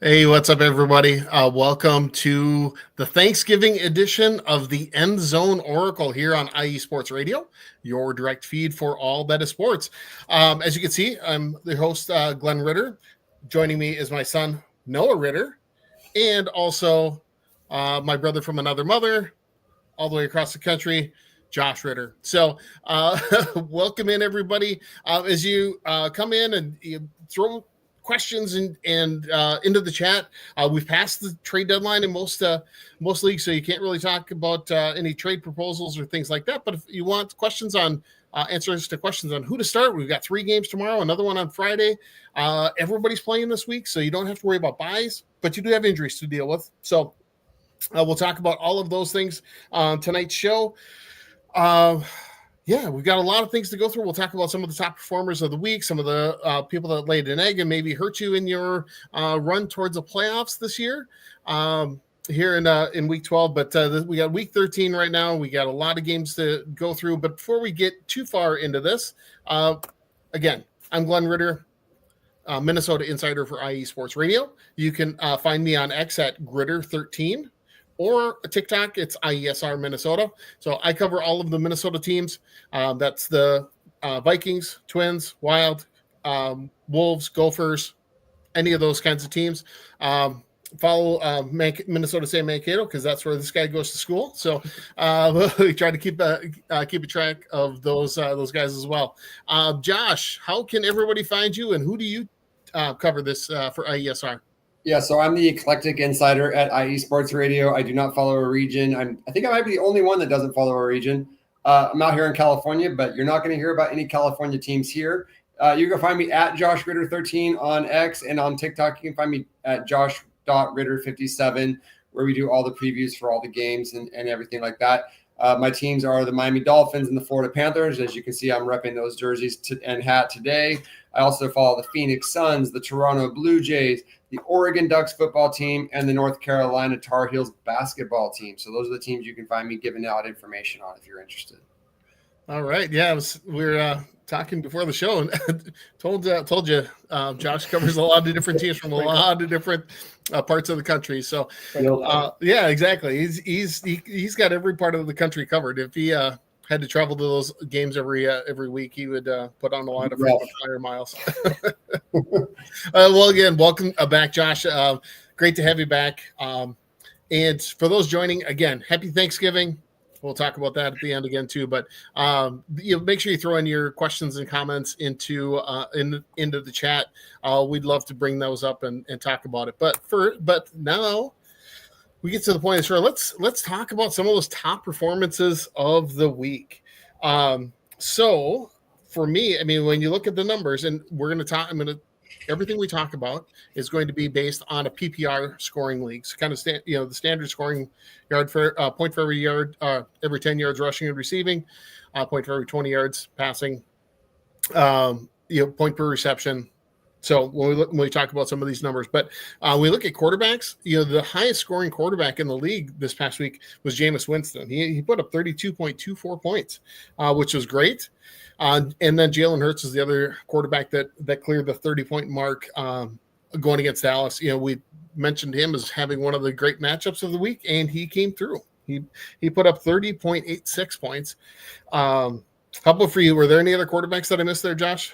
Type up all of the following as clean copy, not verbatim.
Hey, what's up, everybody? Welcome to the Thanksgiving edition of the End Zone Oracle here on IE Sports Radio, your direct feed for all that is sports. As you can see, I'm the host, Glen Ritter. Joining me is my son, Noah Ritter, and also my brother from another mother, all the way across the country, Josh Ritter. So, welcome in, everybody. As you come in and you throw questions and into the chat. We've passed the trade deadline in most leagues, so you can't really talk about any trade proposals or things like that. But if you want questions on answers to questions on who to start, we've got 3 games tomorrow, another one on Friday. Everybody's playing this week, so you don't have to worry about buys, but you do have injuries to deal with. So we'll talk about all of those things on tonight's show. Yeah, we've got a lot of things to go through. We'll talk about some of the top performers of the week, some of the people that laid an egg and maybe hurt you in your run towards the playoffs this year here in week 12. But we got week 13 right now. We got a lot of games to go through. But before we get too far into this, again, I'm Glen Ritter, Minnesota insider for IE Sports Radio. You can find me on X at Gritter13. Or TikTok, it's IESR Minnesota. So I cover all of the Minnesota teams. That's the Vikings, Twins, Wild, Wolves, Gophers, any of those kinds of teams. Follow Minnesota San Mankato because that's where this guy goes to school. So we try to keep a track of those guys as well. Josh, how can everybody find you, and who do you cover this for IESR? Yeah, so I'm the eclectic insider at IE Sports Radio. I do not follow a region. I think I might be the only one that doesn't follow a region. I'm out here in California, but you're not going to hear about any California teams here. You can find me at Josh Ritter 13 on X, and on TikTok, you can find me at Josh.Ritter57, where we do all the previews for all the games and everything like that. My teams are the Miami Dolphins and the Florida Panthers. As you can see, I'm repping those jerseys and hat today. I also follow the Phoenix Suns, the Toronto Blue Jays, the Oregon Ducks football team, and the North Carolina Tar Heels basketball team. So those are the teams you can find me giving out information on if you're interested. All right. Yeah, we were talking before the show and told you Josh covers a lot of different teams from a lot of different parts of the country. So yeah, exactly. He's got every part of the country covered. If he had to travel to those games every week, he would put on a lot of flyer miles. Well, again, welcome back, Josh. Great to have you back. And for those joining, again, happy Thanksgiving. We'll talk about that at the end again too. But make sure you throw in your questions and comments into the chat. We'd love to bring those up and talk about it. But now we get to the point of the show. Let's talk about some of those top performances of the week. So for me, I mean, when you look at the numbers, and everything we talk about is going to be based on a PPR scoring league. So kind of the standard scoring yard for point for every yard, every 10 yards rushing and receiving, point for every 20 yards passing, point per reception. So when we talk about some of these numbers, but we look at quarterbacks, the highest scoring quarterback in the league this past week was Jameis Winston. He put up 32.24 points, which was great. And then Jalen Hurts is the other quarterback that cleared the 30-point mark going against Dallas. We mentioned him as having one of the great matchups of the week, and he came through. He put up 30.86 points. How about for you? Were there any other quarterbacks that I missed there, Josh,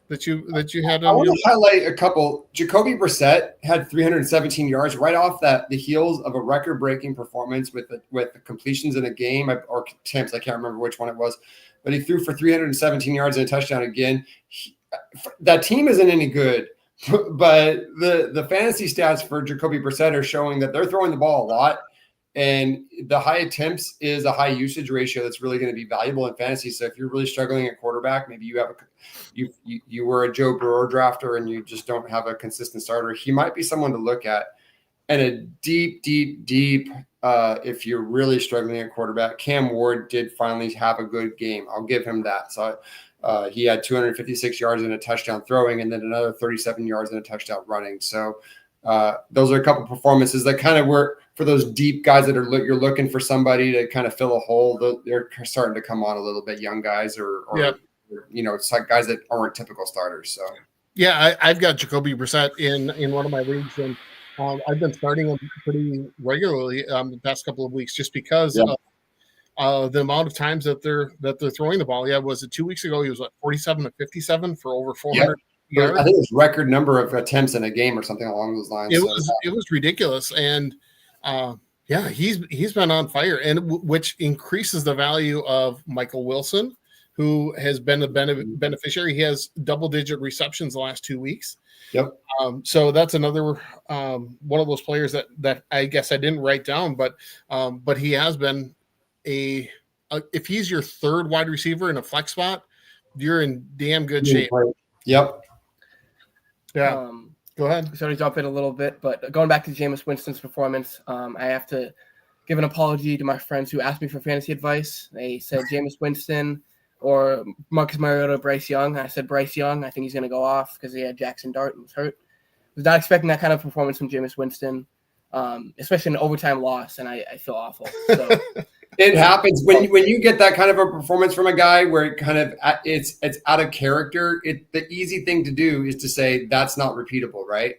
that you had? I want to highlight a couple. Jacoby Brissett had 317 yards right off the heels of a record-breaking performance with the completions in a game or attempts. I can't remember which one it was. But he threw for 317 yards and a touchdown again. That team isn't any good, but the fantasy stats for Jacoby Brissett are showing that they're throwing the ball a lot, and the high attempts is a high usage ratio that's really going to be valuable in fantasy. So if you're really struggling at quarterback, maybe you were a Joe Burrow drafter and you just don't have a consistent starter, he might be someone to look at. And a deep if you're really struggling at quarterback, Cam Ward did finally have a good game. I'll give him that. So he had 256 yards and a touchdown throwing, and then another 37 yards and a touchdown running. So those are a couple performances that kind of were for those deep guys that you're looking for somebody to kind of fill a hole. They're starting to come on a little bit, young guys or it's like guys that aren't typical starters. So yeah, I've got Jacoby Brissett in one of my leagues, and I've been starting him pretty regularly the past couple of weeks just because Yeah. of the amount of times that they're throwing the ball. Yeah, was it 2 weeks ago? He was 47 to 57 for over 400 yards. I think it was record number of attempts in a game or something along those lines. It was ridiculous, and yeah, he's been on fire, and which increases the value of Michael Wilson, who has been a beneficiary. He has double-digit receptions the last 2 weeks. Yep. So that's another one of those players that I guess I didn't write down, but he has been if he's your third wide receiver in a flex spot, you're in damn good shape. Yep. Yeah. Go ahead. Sorry to jump in a little bit, but going back to Jameis Winston's performance, I have to give an apology to my friends who asked me for fantasy advice. They said Jameis Winston or Marcus Mariota, Bryce Young. I said Bryce Young. I think he's going to go off because he had Jackson Dart and was hurt. Was not expecting that kind of performance from Jameis Winston, especially an overtime loss, and I feel awful. So. It happens when you get that kind of a performance from a guy where it kind of it's out of character. The easy thing to do is to say that's not repeatable, right?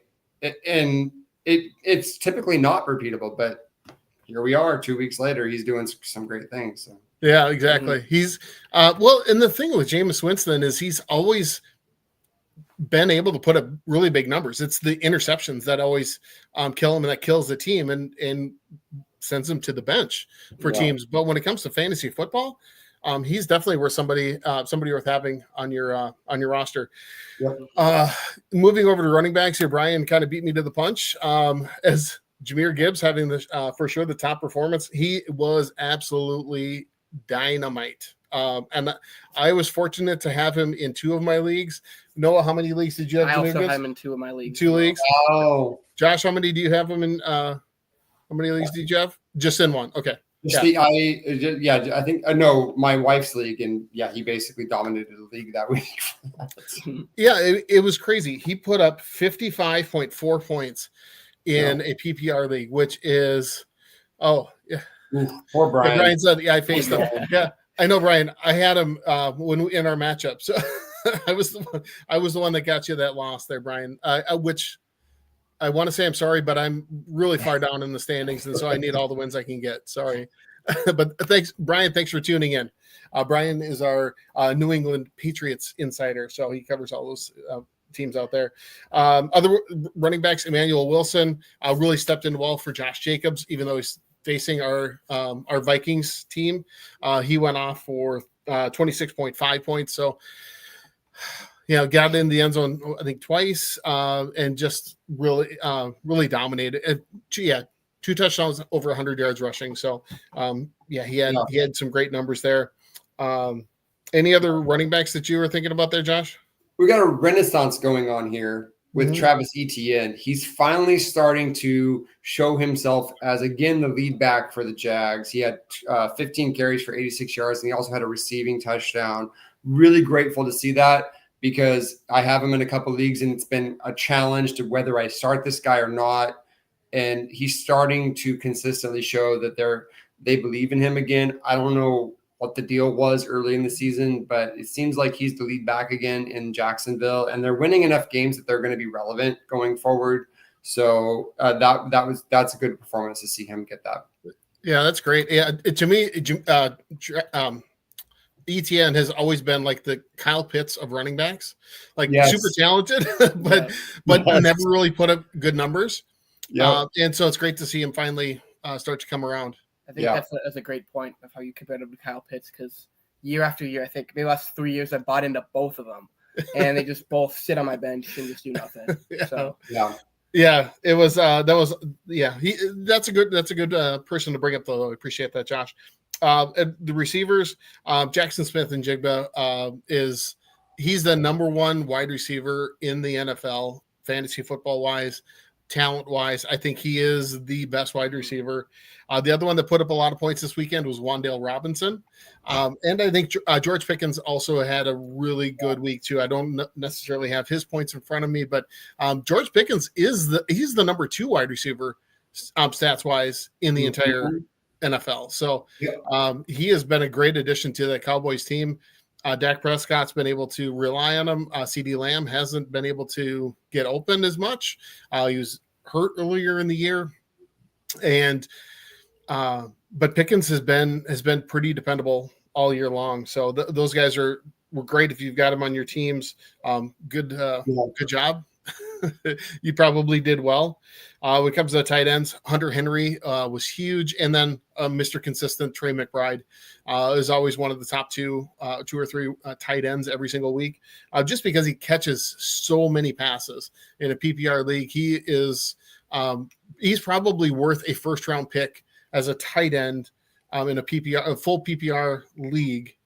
And it's typically not repeatable, but here we are 2 weeks later. He's doing some great things. So. Yeah, exactly. Mm-hmm. He's well, and the thing with Jameis Winston is he's always been able to put up really big numbers. It's the interceptions that always kill him and that kills the team and sends him to the bench for teams. But when it comes to fantasy football, he's definitely worth somebody worth having on your roster. Yep. Moving over to running backs here, Brian kind of beat me to the punch. As Jahmyr Gibbs having the for sure the top performance, he was absolutely dynamite. And I was fortunate to have him in 2 of my leagues. Noah, how many leagues did you have? I also have him in 2 of my leagues. 2 leagues. Oh, Josh, how many do you have him in? How many leagues did you have? Just in 1. Okay. I think no, my wife's league, and he basically dominated the league that week. Yeah, it was crazy. He put up 55.4 points in a PPR league, which is poor Brian. Yeah, Brian said, I faced him. Yeah, I know, Brian. I had him when in our matchup, so I was the one that got you that loss there, Brian. Which I want to say I'm sorry, but I'm really far down in the standings, and so I need all the wins I can get. Sorry. But thanks, Brian. Thanks for tuning in. Brian is our New England Patriots insider, so he covers all those teams out there. Other running backs, Emmanuel Wilson really stepped in well for Josh Jacobs, even though he's facing our Vikings team. He went off for 26.5 points. So, got in the end zone, I think, twice, and just really dominated. 2 touchdowns, over 100 yards rushing. So, he had some great numbers there. Any other running backs that you were thinking about there, Josh? We got a renaissance going on here with Travis Etienne. He's finally starting to show himself as, again, the lead back for the Jags. He had 15 carries for 86 yards, and he also had a receiving touchdown. Really grateful to see that, because I have him in a couple leagues, and it's been a challenge to whether I start this guy or not. And he's starting to consistently show that they believe in him again. I don't know what the deal was early in the season, but it seems like he's the lead back again in Jacksonville, and they're winning enough games that they're going to be relevant going forward. So that's a good performance to see him get that. Yeah, that's great. Yeah, to me, ETN has always been like the Kyle Pitts of running backs, like super talented, but never really put up good numbers. Yeah, and so it's great to see him finally start to come around. I think that's a great point of how you compare him to Kyle Pitts, because year after year, I think maybe the last 3 years I bought into both of them, and they just both sit on my bench and just do nothing. So it was that's a good person to bring up, though. I appreciate that, Josh. The receivers, Jackson Smith and Jigba he's the number 1 wide receiver in the NFL, fantasy football wise. Talent wise, I think he is the best wide receiver. The other one that put up a lot of points this weekend was Wan'Dale Robinson. And I think George Pickens also had a really good week too. I don't necessarily have his points in front of me, but George Pickens he's the number 2 wide receiver stats wise in the entire NFL. So he has been a great addition to the Cowboys team. Dak Prescott's been able to rely on him. CeeDee Lamb hasn't been able to get open as much. He was hurt earlier in the year, and but Pickens has been pretty dependable all year long. So those guys were great if you've got them on your teams. Good job. You probably did well. When it comes to the tight ends, Hunter Henry was huge, and then Mr. Consistent Trey McBride is always one of the top two or three tight ends every single week, just because he catches so many passes in a PPR league. He is he's probably worth a first round pick as a tight end in a full PPR league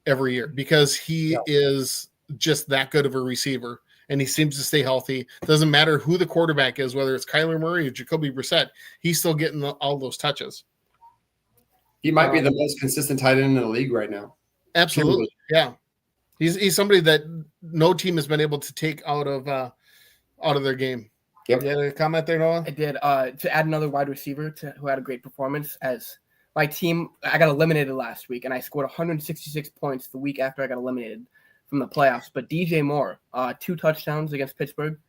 every year, because he is just that good of a receiver. And he seems to stay healthy. Doesn't matter who the quarterback is, whether it's Kyler Murray or Jacoby Brissett, he's still getting all those touches. He might be the most consistent tight end in the league right now. Absolutely, yeah. He's somebody that no team has been able to take out of their game. Yep. You had a comment there, Noah? I did. To add another wide receiver who had a great performance, as my team, I got eliminated last week, and I scored 166 points the week after I got eliminated from the playoffs. But DJ Moore, 2 touchdowns against Pittsburgh.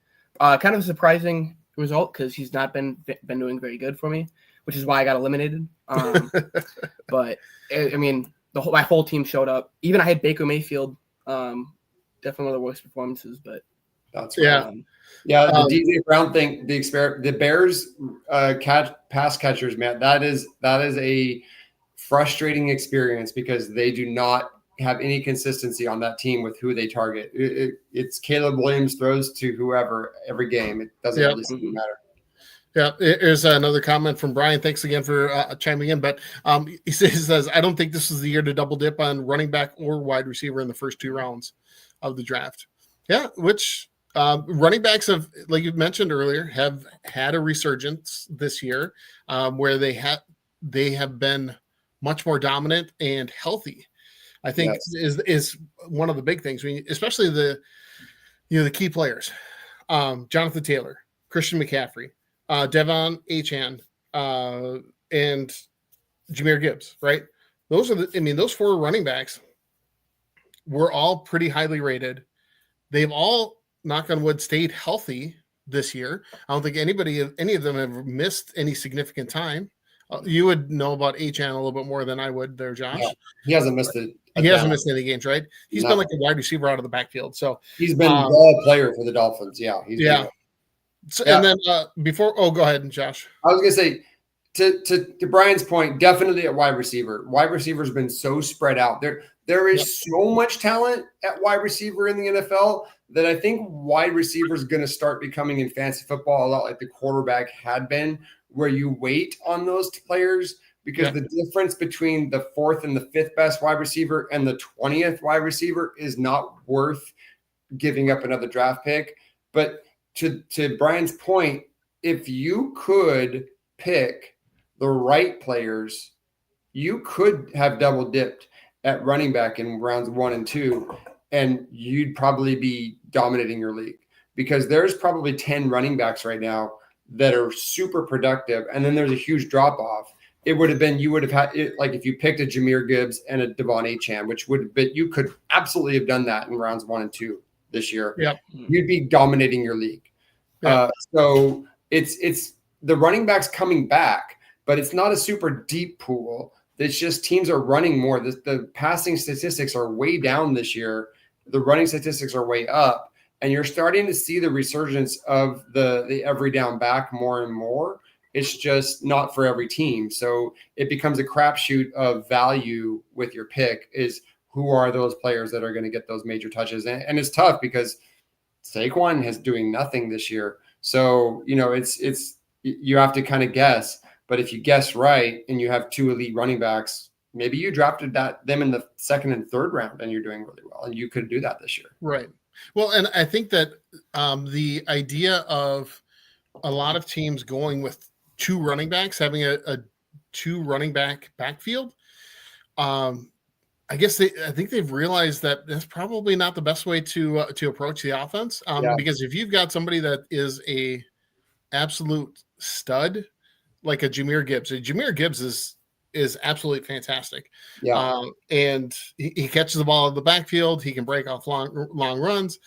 Kind of a surprising result, because he's not been doing very good for me, which is why I got eliminated. But I mean, my whole team showed up. Even I had Baker Mayfield. Definitely one of the worst performances, but that's right. The DJ Brown thing, the Bears pass catchers, man, that is a frustrating experience, because they do not have any consistency on that team with who they target. It's Caleb Williams throws to whoever every game. It doesn't really seem to matter. Yeah, here's another comment from Brian. Thanks again for chiming in. But he says, I don't think this is the year to double dip on running back or wide receiver in the first 2 rounds of the draft. Yeah, which running backs have, like you mentioned earlier, have had a resurgence this year, where they have been much more dominant and healthy. I think is one of the big things. I mean, especially the key players, Jonathan Taylor, Christian McCaffrey, Devon Achane, and Jahmyr Gibbs. Right? Those those 4 running backs were all pretty highly rated. They've all, knock on wood, stayed healthy this year. I don't think any of them have missed any significant time. You would know about Achane a little bit more than I would there, Josh. Yeah, he hasn't missed it. He hasn't missed any games, right? He's been like a wide receiver out of the backfield. So he's been the player for the Dolphins. Yeah. So, and then go ahead, Josh. I was going to say, to Brian's point, definitely at wide receiver. Wide receiver has been so spread out. There is so much talent at wide receiver in the NFL that I think wide receiver is going to start becoming in fantasy football a lot like the quarterback had been, where you wait on those players, because the difference between the 4th and the 5th best wide receiver and the 20th wide receiver is not worth giving up another draft pick. But to Brian's point, if you could pick the right players, you could have double dipped at running back in rounds 1 and 2, and you'd probably be dominating your league, because there's probably 10 running backs right now that are super productive, and then there's a huge drop off. You would have had it, like if you picked a Jahmyr Gibbs and a Devon Achane, you could absolutely have done that in rounds 1 and 2 this year. Yep. You'd be dominating your league. Yep. So it's the running backs coming back, but it's not a super deep pool. It's just teams are running more. The passing statistics are way down this year. The running statistics are way up, and you're starting to see the resurgence of the every down back more and more. It's just not for every team. So it becomes a crapshoot of value with your pick, is who are those players that are going to get those major touches. And it's tough because Saquon is doing nothing this year. So, it's you have to kind of guess. But if you guess right and you have 2 elite running backs, maybe you drafted them in the 2nd and 3rd round and you're doing really well. And you could do that this year. Right. Well, and I think that the idea of a lot of teams going with 2 running backs, having a 2 running back backfield, I think they've realized that that's probably not the best way to approach the offense. Because if you've got somebody that is a absolute stud, like a Jahmyr Gibbs is absolutely fantastic. Yeah. And he catches the ball in the backfield. He can break off long runs.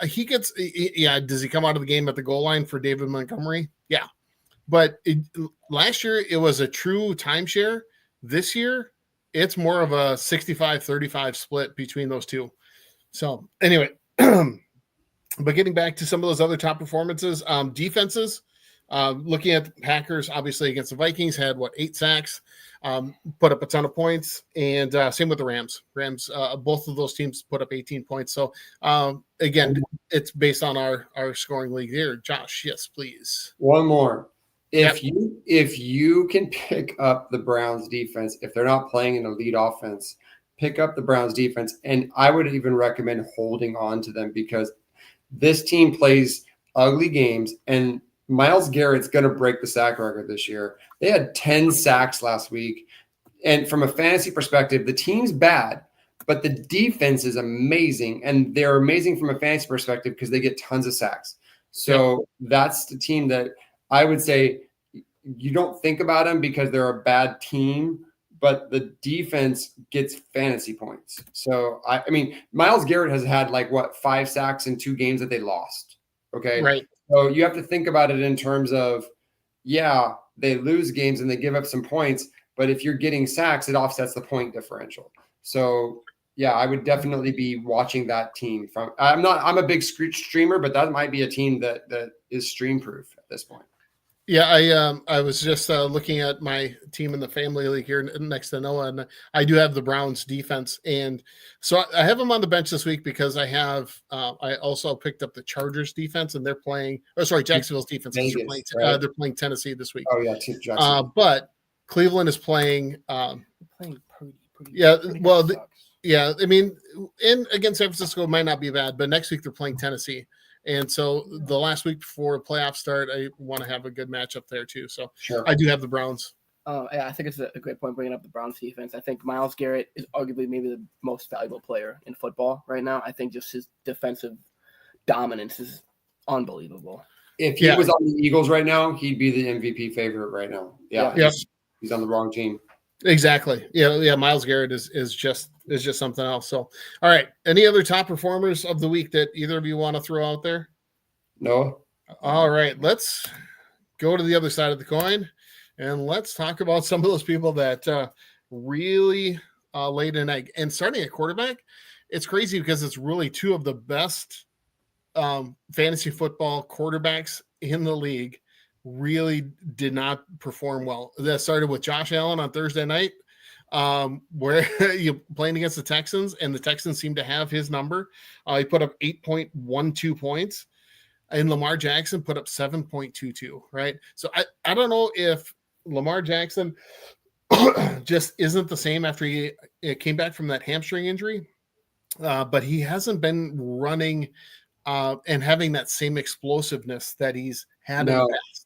he gets, yeah. Does he come out of the game at the goal line for David Montgomery? Yeah. But last year it was a true timeshare. This year it's more of a 65-35 split between those two. So anyway, but getting back to some of those other top performances, defenses, looking at the Packers, obviously against the Vikings, had 8 sacks, put up a ton of points, and same with the Rams. Both of those teams put up 18 points. So again, it's based on our scoring league here. Josh, yes, please. One more. If you can pick up the Browns defense, if they're not playing an elite offense, pick up the Browns defense. And I would even recommend holding on to them because this team plays ugly games, and Myles Garrett's going to break the sack record this year. They had 10 sacks last week. And from a fantasy perspective, the team's bad, but the defense is amazing. And they're amazing from a fantasy perspective because they get tons of sacks. So that's the team that I would say you don't think about them because they're a bad team, but the defense gets fantasy points. So, I mean, Myles Garrett has had 5 sacks in 2 games that they lost. Okay. Right. So you have to think about it in terms of, they lose games and they give up some points, but if you're getting sacks, it offsets the point differential. So I would definitely be watching that team. I'm a big streamer, but that might be a team that is stream proof at this point. Yeah, I was just looking at my team in the family league here next to Noah, and I do have the Browns defense, and so I have them on the bench this week because I have I also picked up the Chargers defense, and they're playing. Oh, sorry, Jacksonville's defense. They're playing Tennessee this week. Oh yeah, Jackson. But Cleveland is playing. Playing pretty I mean, against San Francisco it might not be bad, but next week they're playing Tennessee. And so the last week before playoffs start, I want to have a good matchup there too. So sure. I do have the Browns. I think it's a great point bringing up the Browns defense. I think Myles Garrett is arguably maybe the most valuable player in football right now. I think just his defensive dominance is unbelievable. If he was on the Eagles right now, he'd be the MVP favorite right now. He's on the wrong team. Exactly. Yeah. Myles Garrett is just something else. So, all right. Any other top performers of the week that either of you want to throw out there? No. All right. Let's go to the other side of the coin, and let's talk about some of those people that really laid an egg. And starting at quarterback, it's crazy because it's really 2 of the best fantasy football quarterbacks in the league really did not perform well. That started with Josh Allen on Thursday night, where you playing against the Texans, and the Texans seem to have his number. He put up 8.12 points, and Lamar Jackson put up 7.22. Right. So I don't know if Lamar Jackson just isn't the same after he came back from that hamstring injury, but he hasn't been running and having that same explosiveness that he's had in the past.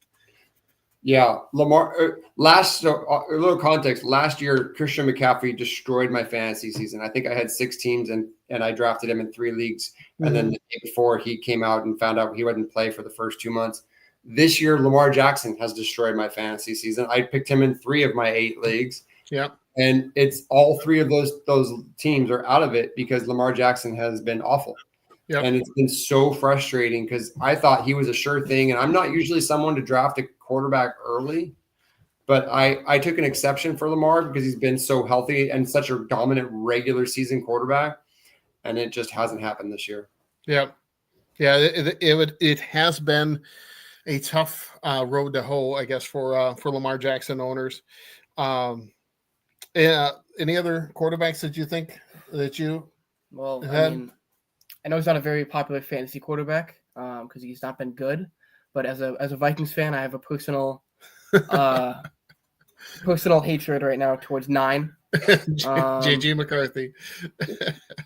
Yeah, Lamar. A little context. Last year, Christian McCaffrey destroyed my fantasy season. I think I had 6 teams, and I drafted him in 3 leagues. Mm-hmm. And then the day before, he came out and found out he wouldn't play for the first 2 months. This year, Lamar Jackson has destroyed my fantasy season. I picked him in 3 of my 8 leagues. Yeah, and it's all 3 of those teams are out of it because Lamar Jackson has been awful. Yep. And it's been so frustrating because I thought he was a sure thing. And I'm not usually someone to draft a quarterback early, but I took an exception for Lamar because he's been so healthy and such a dominant regular season quarterback. And it just hasn't happened this year. Yeah. Yeah. It has been a tough road to hoe, I guess, for Lamar Jackson owners. Any other quarterbacks that you think that you had? I know he's not a very popular fantasy quarterback because he's not been good. But as a Vikings fan, I have a personal hatred right now towards 9. JJ McCarthy.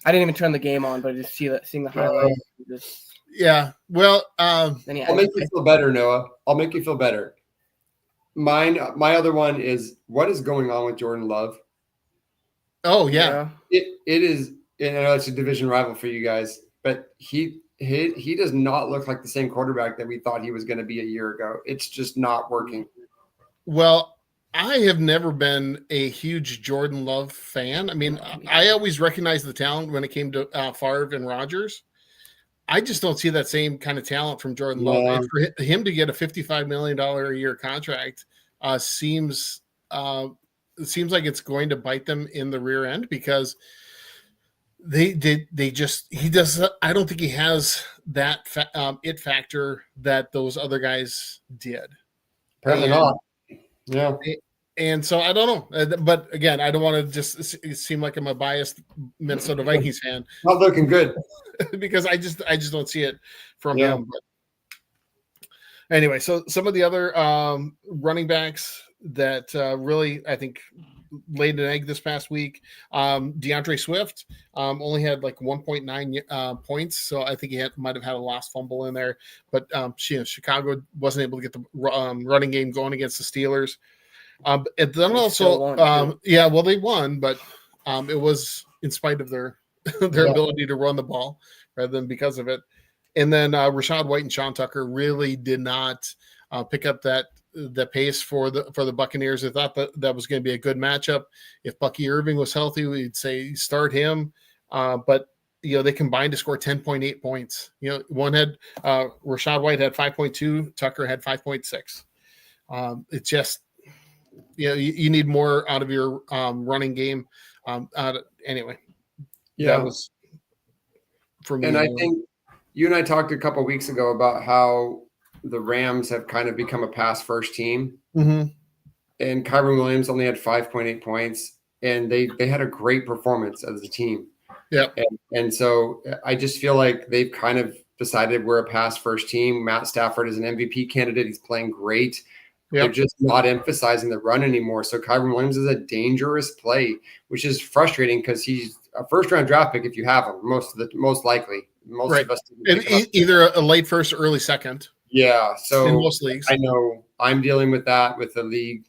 I didn't even turn the game on, but just seeing the highlights. Yeah. Well, I'll make you feel better, Noah. I'll make you feel better. My other one is, what is going on with Jordan Love? Oh yeah. It is. I know it's a division rival for you guys, but he does not look like the same quarterback that we thought he was going to be a year ago. It's just not working. Well, I have never been a huge Jordan Love fan. I mean, I always recognized the talent when it came to Favre and Rodgers. I just don't see that same kind of talent from Jordan Love. Yeah. And for him to get a $55 million a year contract seems like it's going to bite them in the rear end, because he does. I don't think he has that it factor that those other guys did. Apparently not. Yeah. And so I don't know, but again, I don't want to just seem like I'm a biased Minnesota Vikings fan. Not looking good. Because I just don't see it from him. But anyway, so some of the other running backs that really, I think, laid an egg this past week. DeAndre Swift only had like 1.9 points, so I think he might have had a lost fumble in there. But Chicago wasn't able to get the running game going against the Steelers. And then also, they won, but it was in spite of their ability to run the ball rather than because of it. And then Rachaad White and Sean Tucker really did not pick up that pace for the Buccaneers. I thought that was going to be a good matchup. If Bucky Irving was healthy, we'd say start him. But they combined to score 10.8 points. One had Rachaad White had 5.2, Tucker had 5.6. It's just you need more out of your running game. Anyway, that was for me. And I think you and I talked a couple of weeks ago about how the Rams have kind of become a pass first team. Mm-hmm. And Kyren Williams only had 5.8 points, and they had a great performance as a team. Yeah. And so I just feel like they've kind of decided we're a pass first team. Matt Stafford is an MVP candidate. He's playing great. Yep. They're just not emphasizing the run anymore. So Kyren Williams is a dangerous play, which is frustrating because he's a first-round draft pick if you have him. Most likely, most of us either a late first or early second. Yeah, so in most leagues, I know I'm dealing with that with the league,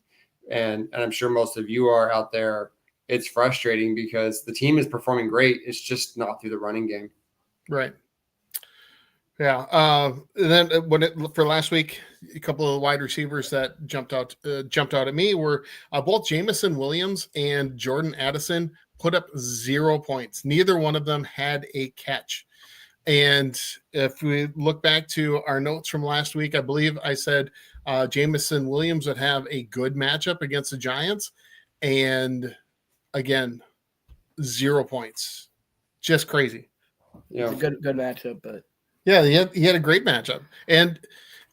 and I'm sure most of you are out there. It's frustrating because the team is performing great. It's just not through the running game. Right. Yeah. And then for last week, a couple of wide receivers that jumped out at me were both Jamison Williams and Jordan Addison put up 0 points. Neither one of them had a catch. And if we look back to our notes from last week, I believe I said Jamison Williams would have a good matchup against the Giants. And again, 0 points. Just crazy. Yeah, it's a good matchup, but yeah, he had a great matchup, and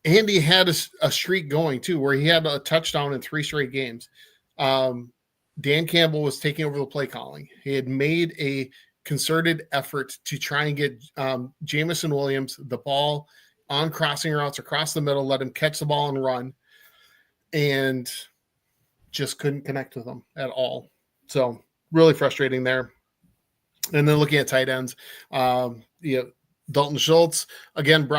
he had a streak going too, where he had a touchdown in 3 straight games. Dan Campbell was taking over the play calling. He had made a concerted effort to try and get Jamison Williams the ball on crossing routes across the middle, let him catch the ball and run, and just couldn't connect with them at all. So really frustrating there. And then looking at tight ends, Dalton Schultz again.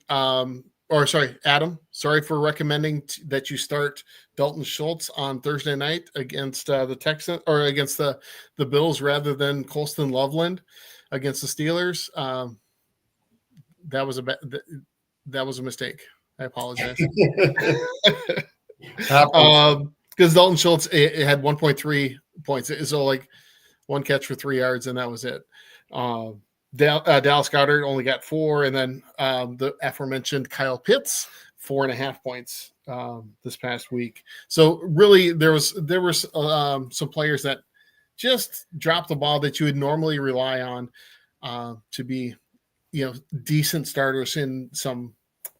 Adam. Sorry for recommending that you start Dalton Schultz on Thursday night against the Texans or against the Bills rather than Colston Loveland against the Steelers. That was a mistake. I apologize. Because Dalton Schultz it had 1.3 points, so like 1 catch for 3 yards, and that was it. Dallas Goedert only got 4, and then the aforementioned Kyle Pitts 4.5 points this past week. So really, there was some players that just dropped the ball that you would normally rely on to be, decent starters in some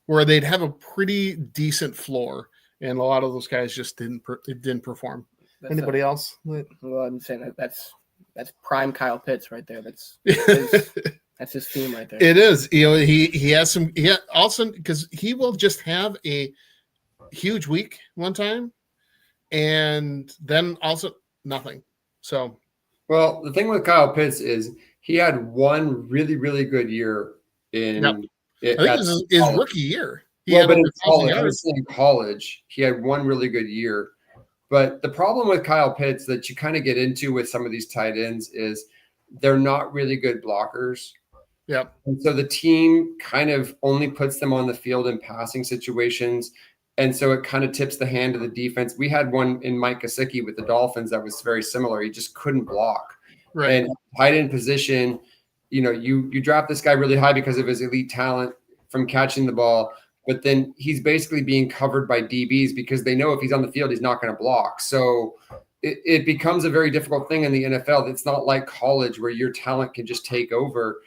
where they'd have a pretty decent floor, and a lot of those guys just didn't perform. Anybody else? Well, I'm saying that's prime Kyle Pitts right there. That's his theme right there. It is. He has some. He also because he will just have a huge week one time, and then also nothing. So, well, the thing with Kyle Pitts is he had one really, really good year in. I think this is his rookie year. But in college, he had one really good year. But the problem with Kyle Pitts that you kind of get into with some of these tight ends is they're not really good blockers. Yeah. And so the team kind of only puts them on the field in passing situations. And so it kind of tips the hand of the defense. We had one in Mike Gesicki with the Dolphins that was very similar. He just couldn't block. Right. And tight end position, you draft this guy really high because of his elite talent from catching the ball, but then he's basically being covered by DBs because they know if he's on the field, he's not going to block. So it becomes a very difficult thing in the NFL. It's not like college where your talent can just take over.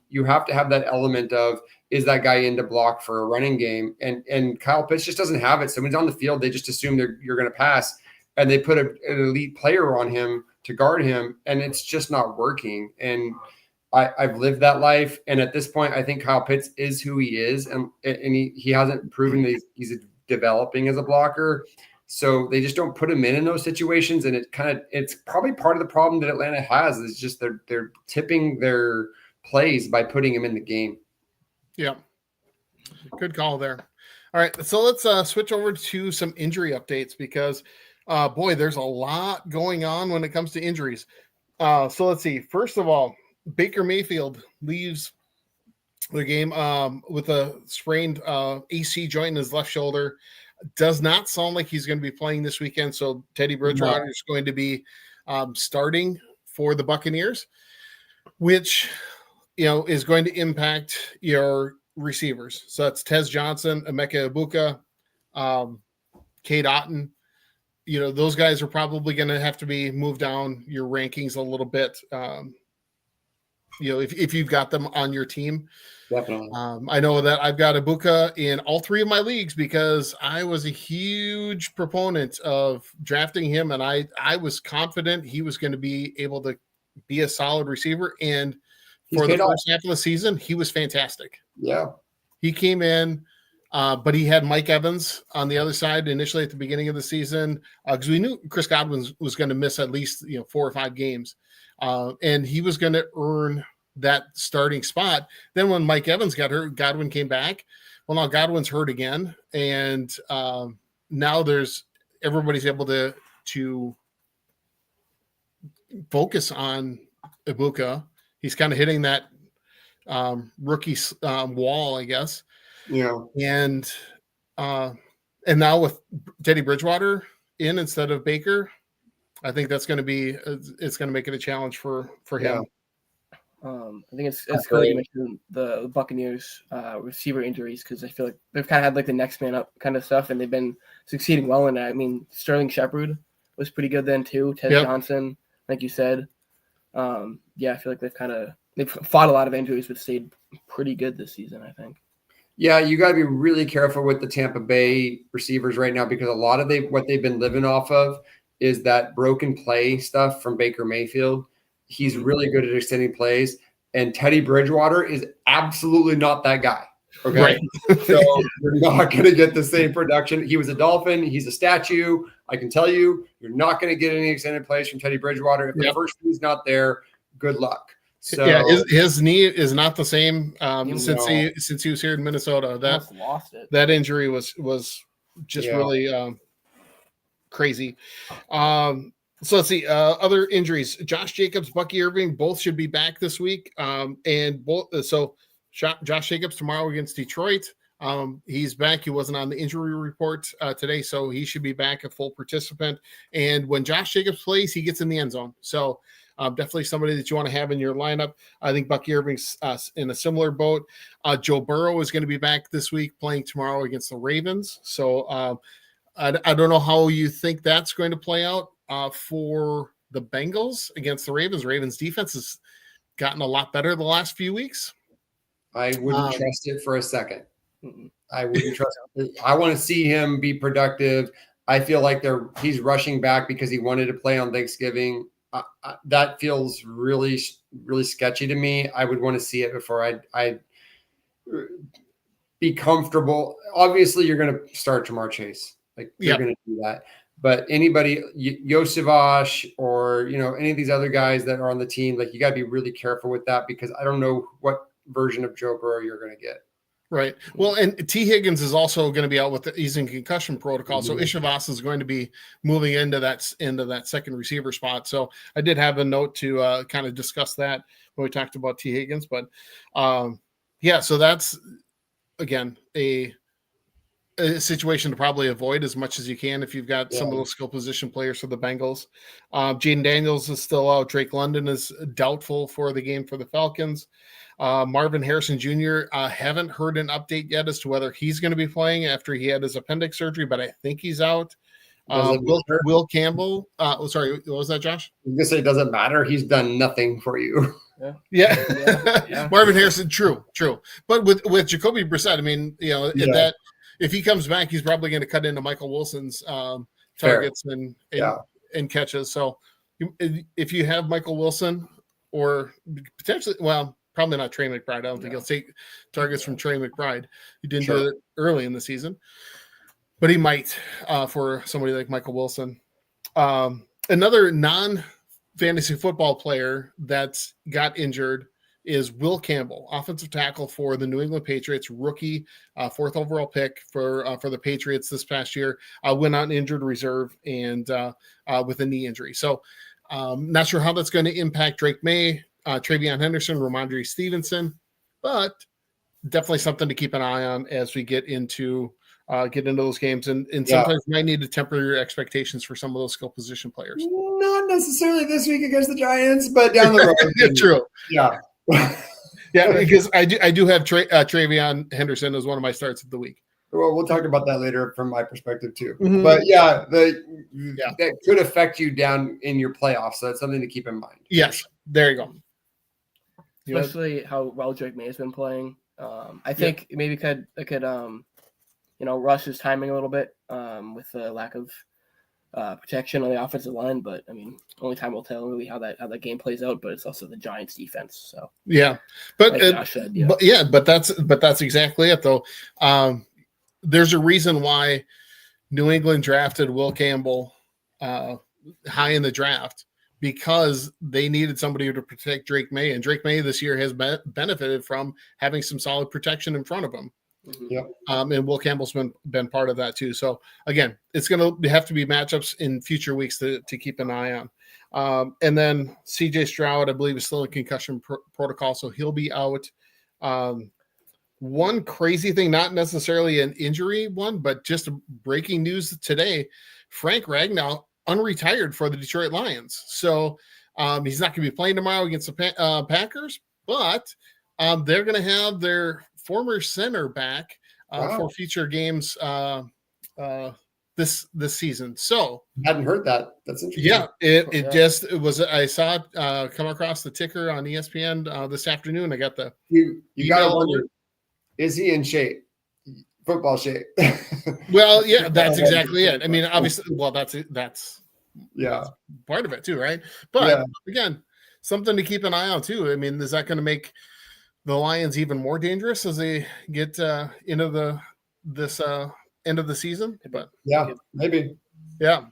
You have to have that element of, is that guy in to block for a running game? And Kyle Pitts just doesn't have it. So when he's on the field, they just assume you're going to pass, and they put an elite player on him to guard him, and it's just not working. And I've lived that life. And at this point, I think Kyle Pitts is who he is. And he hasn't proven that he's developing as a blocker. So they just don't put him in those situations. And it's probably part of the problem that Atlanta has is just they're tipping their plays by putting him in the game. Yeah. Good call there. All right. So let's switch over to some injury updates because, boy, there's a lot going on when it comes to injuries. So let's see. First of all, Baker Mayfield leaves the game with a sprained AC joint in his left shoulder. Does not sound like he's going to be playing this weekend. So Teddy Bridgewater is going to be starting for the Buccaneers, which is going to impact your receivers. So that's Tez Johnson, Emeka Egbuka, Cade Otton. Those guys are probably going to have to be moved down your rankings a little bit. If you've got them on your team. Definitely. I know that I've got Egbuka in all three of my leagues because I was a huge proponent of drafting him, and I was confident he was going to be able to be a solid receiver. And for the first half of the season, he was fantastic. Yeah. He came in, but he had Mike Evans on the other side initially at the beginning of the season because we knew Chris Godwin was going to miss at least 4 or 5 games. And he was going to earn that starting spot. Then when Mike Evans got hurt, Godwin came back. Well, now Godwin's hurt again. And now everybody's able to focus on Egbuka. He's kind of hitting that rookie wall, I guess. Yeah. And now with Teddy Bridgewater in instead of Baker, I think it's going to make it a challenge for him. I think it's good you mentioned the Buccaneers receiver injuries because I feel like they've kind of had like the next man up kind of stuff, and they've been succeeding well in that. I mean, Sterling Shepard was pretty good then too. Ted Johnson, like you said. I feel like they've fought a lot of injuries, but stayed pretty good this season, I think. Yeah, you got to be really careful with the Tampa Bay receivers right now because a lot of what they've been living off of is that broken play stuff from Baker Mayfield. He's really good at extending plays, and Teddy Bridgewater is absolutely not that guy. Okay, right. So you're not going to get the same production. He was a Dolphin. He's a statue. I can tell you, you're not going to get any extended plays from Teddy Bridgewater. If the first knee's not there, good luck. So his knee is not the same since he was here in Minnesota. That injury was just really crazy. So let's see other injuries. Josh Jacobs, Bucky Irving, both should be back this week. And both Josh Jacobs tomorrow against Detroit. He's back. He wasn't on the injury report today, so he should be back a full participant. And when Josh Jacobs plays, he gets in the end zone. So definitely somebody that you want to have in your lineup. I think Bucky Irving's in a similar boat. Joe Burrow is going to be back this week, playing tomorrow against the Ravens. So I don't know how you think that's going to play out for the Bengals against the Ravens. Ravens defense has gotten a lot better the last few weeks. I wouldn't trust it for a second. I wouldn't trust it. I want to see him be productive. I feel like he's rushing back because he wanted to play on Thanksgiving. That feels really, really sketchy to me. I would want to see it before I'd be comfortable. Obviously, you're going to start Jamar Chase. You're going to do that. But anybody, Yosevach or any of these other guys that are on the team, you got to be really careful with that because I don't know what version of Joe Burrow you're going to get. Right. Well, and T. Higgins is also going to be out he's in concussion protocol. So Ishavas is going to be moving into that second receiver spot. So I did have a note to kind of discuss that when we talked about T. Higgins. But so that's, again, a a situation to probably avoid as much as you can if you've got some of those skill position players for the Bengals. Jaden Daniels is still out. Drake London is doubtful for the game for the Falcons. Marvin Harrison Jr. Haven't heard an update yet as to whether he's going to be playing after he had his appendix surgery, but I think he's out. Will Campbell. Sorry, what was that, Josh? I was gonna say it doesn't matter. He's done nothing for you. Yeah. Marvin Harrison, true. But with Jacoby Brissett, I mean, that if he comes back, he's probably going to cut into Michael Wilson's targets and catches. So if you have Michael Wilson or potentially, well, probably not Trey McBride. I don't think he'll take targets from Trey McBride. He didn't do it early in the season, but he might for somebody like Michael Wilson. Another non-fantasy football player that's got injured is Will Campbell, offensive tackle for the New England Patriots, rookie, 4th overall pick for the Patriots this past year. Went on injured reserve and with a knee injury. So not sure how that's going to impact Drake May, Travion Henderson, Ramondre Stevenson, but definitely something to keep an eye on as we get into those games. And sometimes you might need to temper your expectations for some of those skill position players. Not necessarily this week against the Giants, but down the road. True. Yeah. Yeah, because I do have Travion Henderson as one of my starts of the week. Well, we'll talk about that later from my perspective too. Mm-hmm. But that could affect you down in your playoffs. So that's something to keep in mind. Yes, there you go. Especially how well Drake May has been playing. I think maybe could rush his timing a little bit with the lack of protection on the offensive line, but I mean, only time will tell really how that game plays out. But it's also the Giants' defense, so but like Josh said, but that's exactly it though. There's a reason why New England drafted Will Campbell high in the draft, because they needed somebody to protect Drake May, and Drake May this year has benefited from having some solid protection in front of him. Yep. And Will Campbell's been part of that too. So again, it's going to have to be matchups in future weeks to keep an eye on. And then CJ Stroud, I believe, is still in concussion protocol, so he'll be out. One crazy thing, not necessarily an injury one, but just breaking news today: Frank Ragnow unretired for the Detroit Lions. So he's not going to be playing tomorrow against the Packers, but they're going to have their former center back for future games this season. So I hadn't heard that. That's interesting. Yeah, it was. I saw it come across the ticker on ESPN this afternoon. I got the you got to wonder, is he in shape? Football shape. Well, yeah, that's exactly it. I mean, obviously, well, that's part of it too, right? But again, something to keep an eye on too. I mean, is that going to make the Lions even more dangerous as they get into this end of the season? But maybe. Yeah.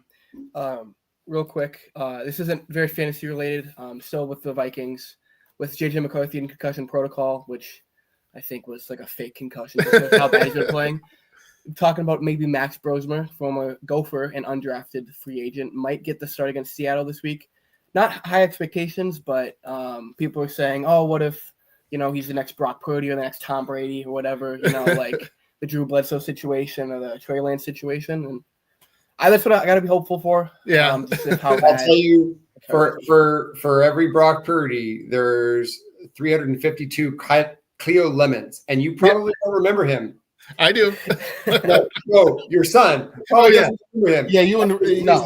Real quick, this isn't very fantasy related. Still with the Vikings, with JJ McCarthy in concussion protocol, which I think was like a fake concussion. How bad he's been playing. Talking about maybe Max Brosmer, former Gopher and undrafted free agent, might get the start against Seattle this week. Not high expectations, but people are saying, oh, what if he's the next Brock Purdy or the next Tom Brady or whatever, like the Drew Bledsoe situation or the Trey Lance situation. And that's what I got to be hopeful for. Yeah. I'll tell you, for every Brock Purdy, there's 352 Cleo Lemons, and you probably don't remember him. I do. No, your son. Remember him. Yeah, you and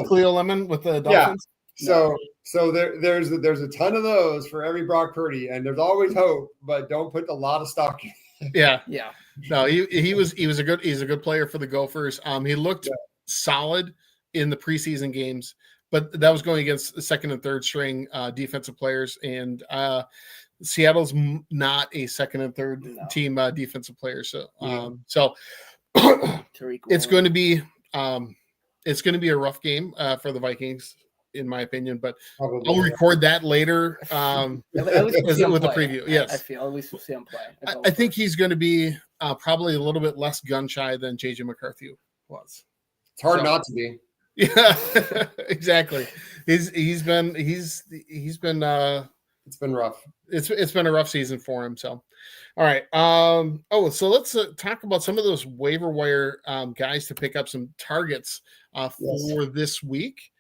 Cleo Lemon with the Dolphins. Yeah. So there's a ton of those for every Brock Purdy, and there's always hope, but don't put a lot of stock in. Yeah. No, he's a good player for the Gophers. He looked solid in the preseason games, but that was going against the second and third string defensive players, and Seattle's not a second and third team defensive players. So it's going to be a rough game for the Vikings, in my opinion, but I'll record that later with a preview. Yes, I feel at least we'll see him play. I think he's going to be probably a little bit less gun shy than JJ McCarthy was. It's hard not to be. Yeah, exactly. He's been It's been rough. It's been a rough season for him. So, all right. So let's talk about some of those waiver wire guys to pick up some targets for this week.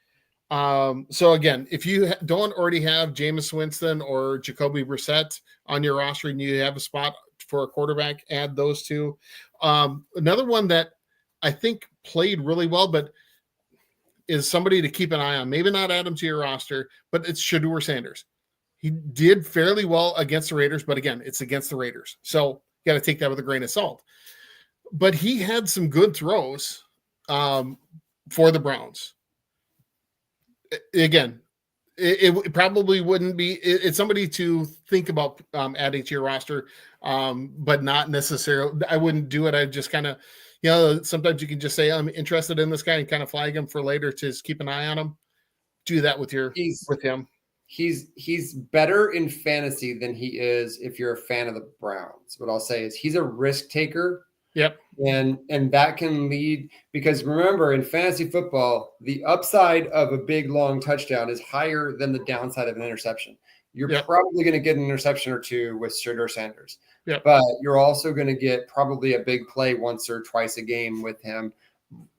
So again, if you don't already have Jameis Winston or Jacoby Brissett on your roster and you have a spot for a quarterback, add those two. Another one that I think played really well, but is somebody to keep an eye on. Maybe not add him to your roster, but it's Shedeur Sanders. He did fairly well against the Raiders, but again, it's against the Raiders. So you got to take that with a grain of salt. But he had some good throws for the Browns. Again, it probably wouldn't be. It's somebody to think about adding to your roster, but not necessarily. I wouldn't do it. I just kind of, sometimes you can just say I'm interested in this guy and kind of flag him for later to just keep an eye on him. Do that with him. He's better in fantasy than he is if you're a fan of the Browns. What I'll say is he's a risk taker. Yep. And that can lead, because remember, in fantasy football, the upside of a big long touchdown is higher than the downside of an interception. You're probably going to get an interception or two with Shedeur Sanders, but you're also going to get probably a big play once or twice a game with him.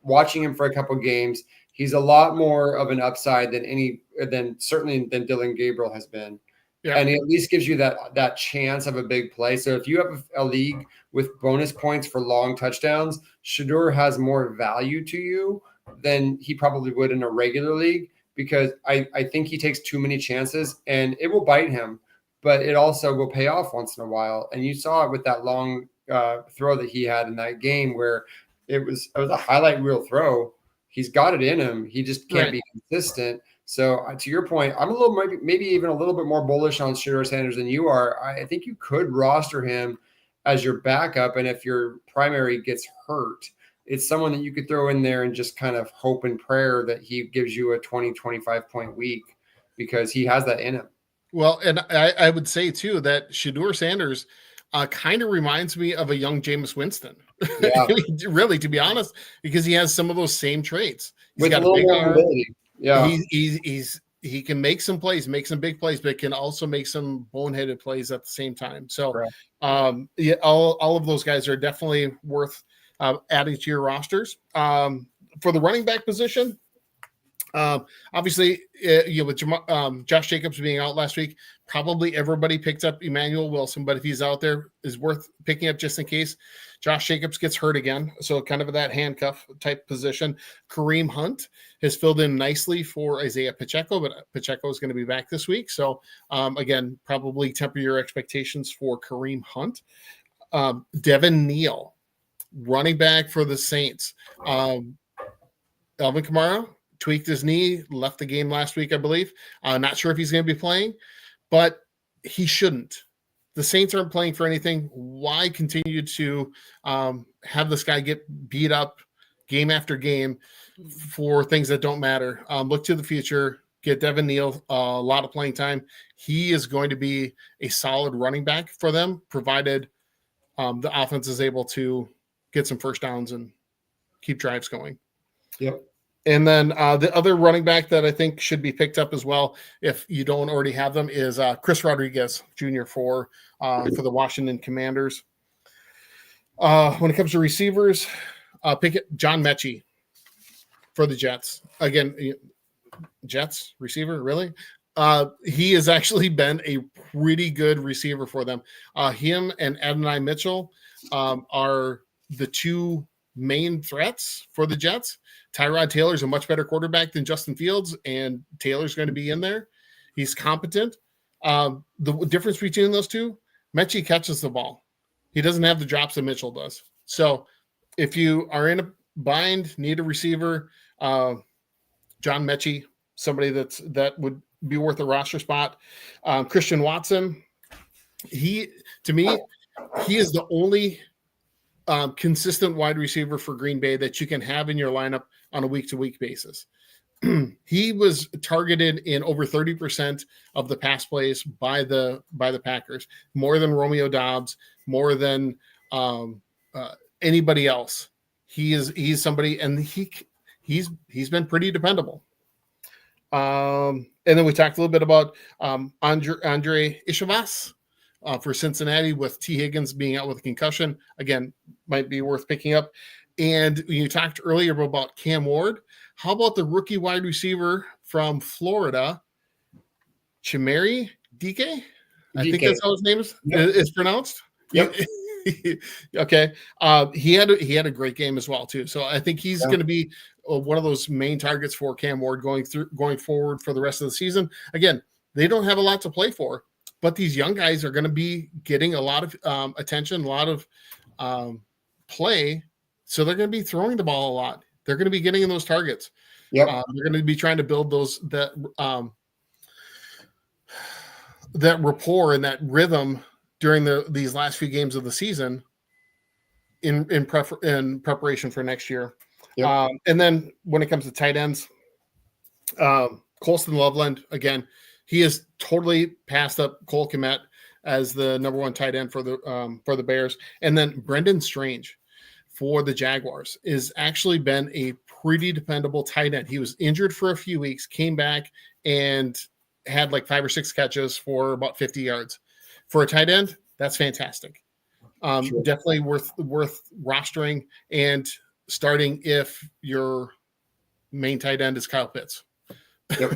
Watching him for a couple games, he's a lot more of an upside than Dylan Gabriel has been. Yeah. And he at least gives you that chance of a big play. So if you have a league with bonus points for long touchdowns, Shedeur has more value to you than he probably would in a regular league, because I think he takes too many chances and it will bite him, but it also will pay off once in a while. And you saw it with that long throw that he had in that game where it was a highlight reel throw. He's got it in him. He just can't be consistent. So to your point, I'm a little maybe even a little bit more bullish on Shedeur Sanders than you are. I think you could roster him as your backup, and if your primary gets hurt, it's someone that you could throw in there and just kind of hope and prayer that he gives you a 20, 25 point week, because he has that in him. Well, and I would say too that Shedeur Sanders kind of reminds me of a young Jameis Winston. Yeah. Really, to be honest, because he has some of those same traits. He's got a big arm. Yeah, he can make some plays, make some big plays, but can also make some boneheaded plays at the same time. So, all of those guys are definitely worth adding to your rosters. For the running back position, obviously, with Josh Jacobs being out last week, probably everybody picked up Emmanuel Wilson, but if he's out there, is worth picking up just in case Josh Jacobs gets hurt again. So kind of that handcuff type position. Kareem Hunt has filled in nicely for Isaiah Pacheco, but Pacheco is going to be back this week. So again, probably temper your expectations for Kareem Hunt. Devin Neal, running back for the Saints. Alvin Kamara tweaked his knee, left the game last week, I believe. Not sure if he's going to be playing, but he shouldn't. The Saints aren't playing for anything. Why continue to have this guy get beat up game after game for things that don't matter? Look to the future. Get Devin Neal a lot of playing time. He is going to be a solid running back for them, provided the offense is able to get some first downs and keep drives going. Yep. And then the other running back that I think should be picked up as well, if you don't already have them, is Chris Rodriguez Jr. for the Washington Commanders. When it comes to receivers, pick it John Mechie for the Jets. Again, Jets receiver, really? He has actually been a pretty good receiver for them. Him and Adonai Mitchell are the two main threats for the Jets. Tyrod Taylor's a much better quarterback than Justin Fields, and Taylor's going to be in there. He's competent. The difference between those two, Mechie catches the ball. He doesn't have the drops that Mitchell does. So if you are in a bind, need a receiver, John Mechie, somebody that would be worth a roster spot. Christian Watson, to me, he is the only consistent wide receiver for Green Bay that you can have in your lineup on a week-to-week basis. He was targeted in over 30% of the pass plays by the Packers, more than Romeo Doubs, more than anybody else. He's somebody, and he's been pretty dependable. And then we talked a little bit about Andre Ishavas for Cincinnati, with T. Higgins being out with a concussion. Again, might be worth picking up. And you talked earlier about Cam Ward. How about the rookie wide receiver from Florida, Chimere Dike? I think that's how his name is pronounced. Yep. Okay. He had a great game as well too. So I think he's going to be one of those main targets for Cam Ward going forward for the rest of the season. Again, they don't have a lot to play for, but these young guys are going to be getting a lot of attention, a lot of play. So they're going to be throwing the ball a lot. They're going to be getting in those targets. Yep. They're going to be trying to build that rapport and that rhythm during these last few games of the season in preparation for next year. Yep. And then when it comes to tight ends, Colston Loveland, again, he has totally passed up Cole Kmet as the number one tight end for the Bears. And then Brendan Strange for the Jaguars is actually been a pretty dependable tight end. He was injured for a few weeks, came back and had like 5 or 6 catches for about 50 yards. For a tight end, that's fantastic. Sure. Definitely worth rostering and starting if your main tight end is Kyle Pitts. Yep.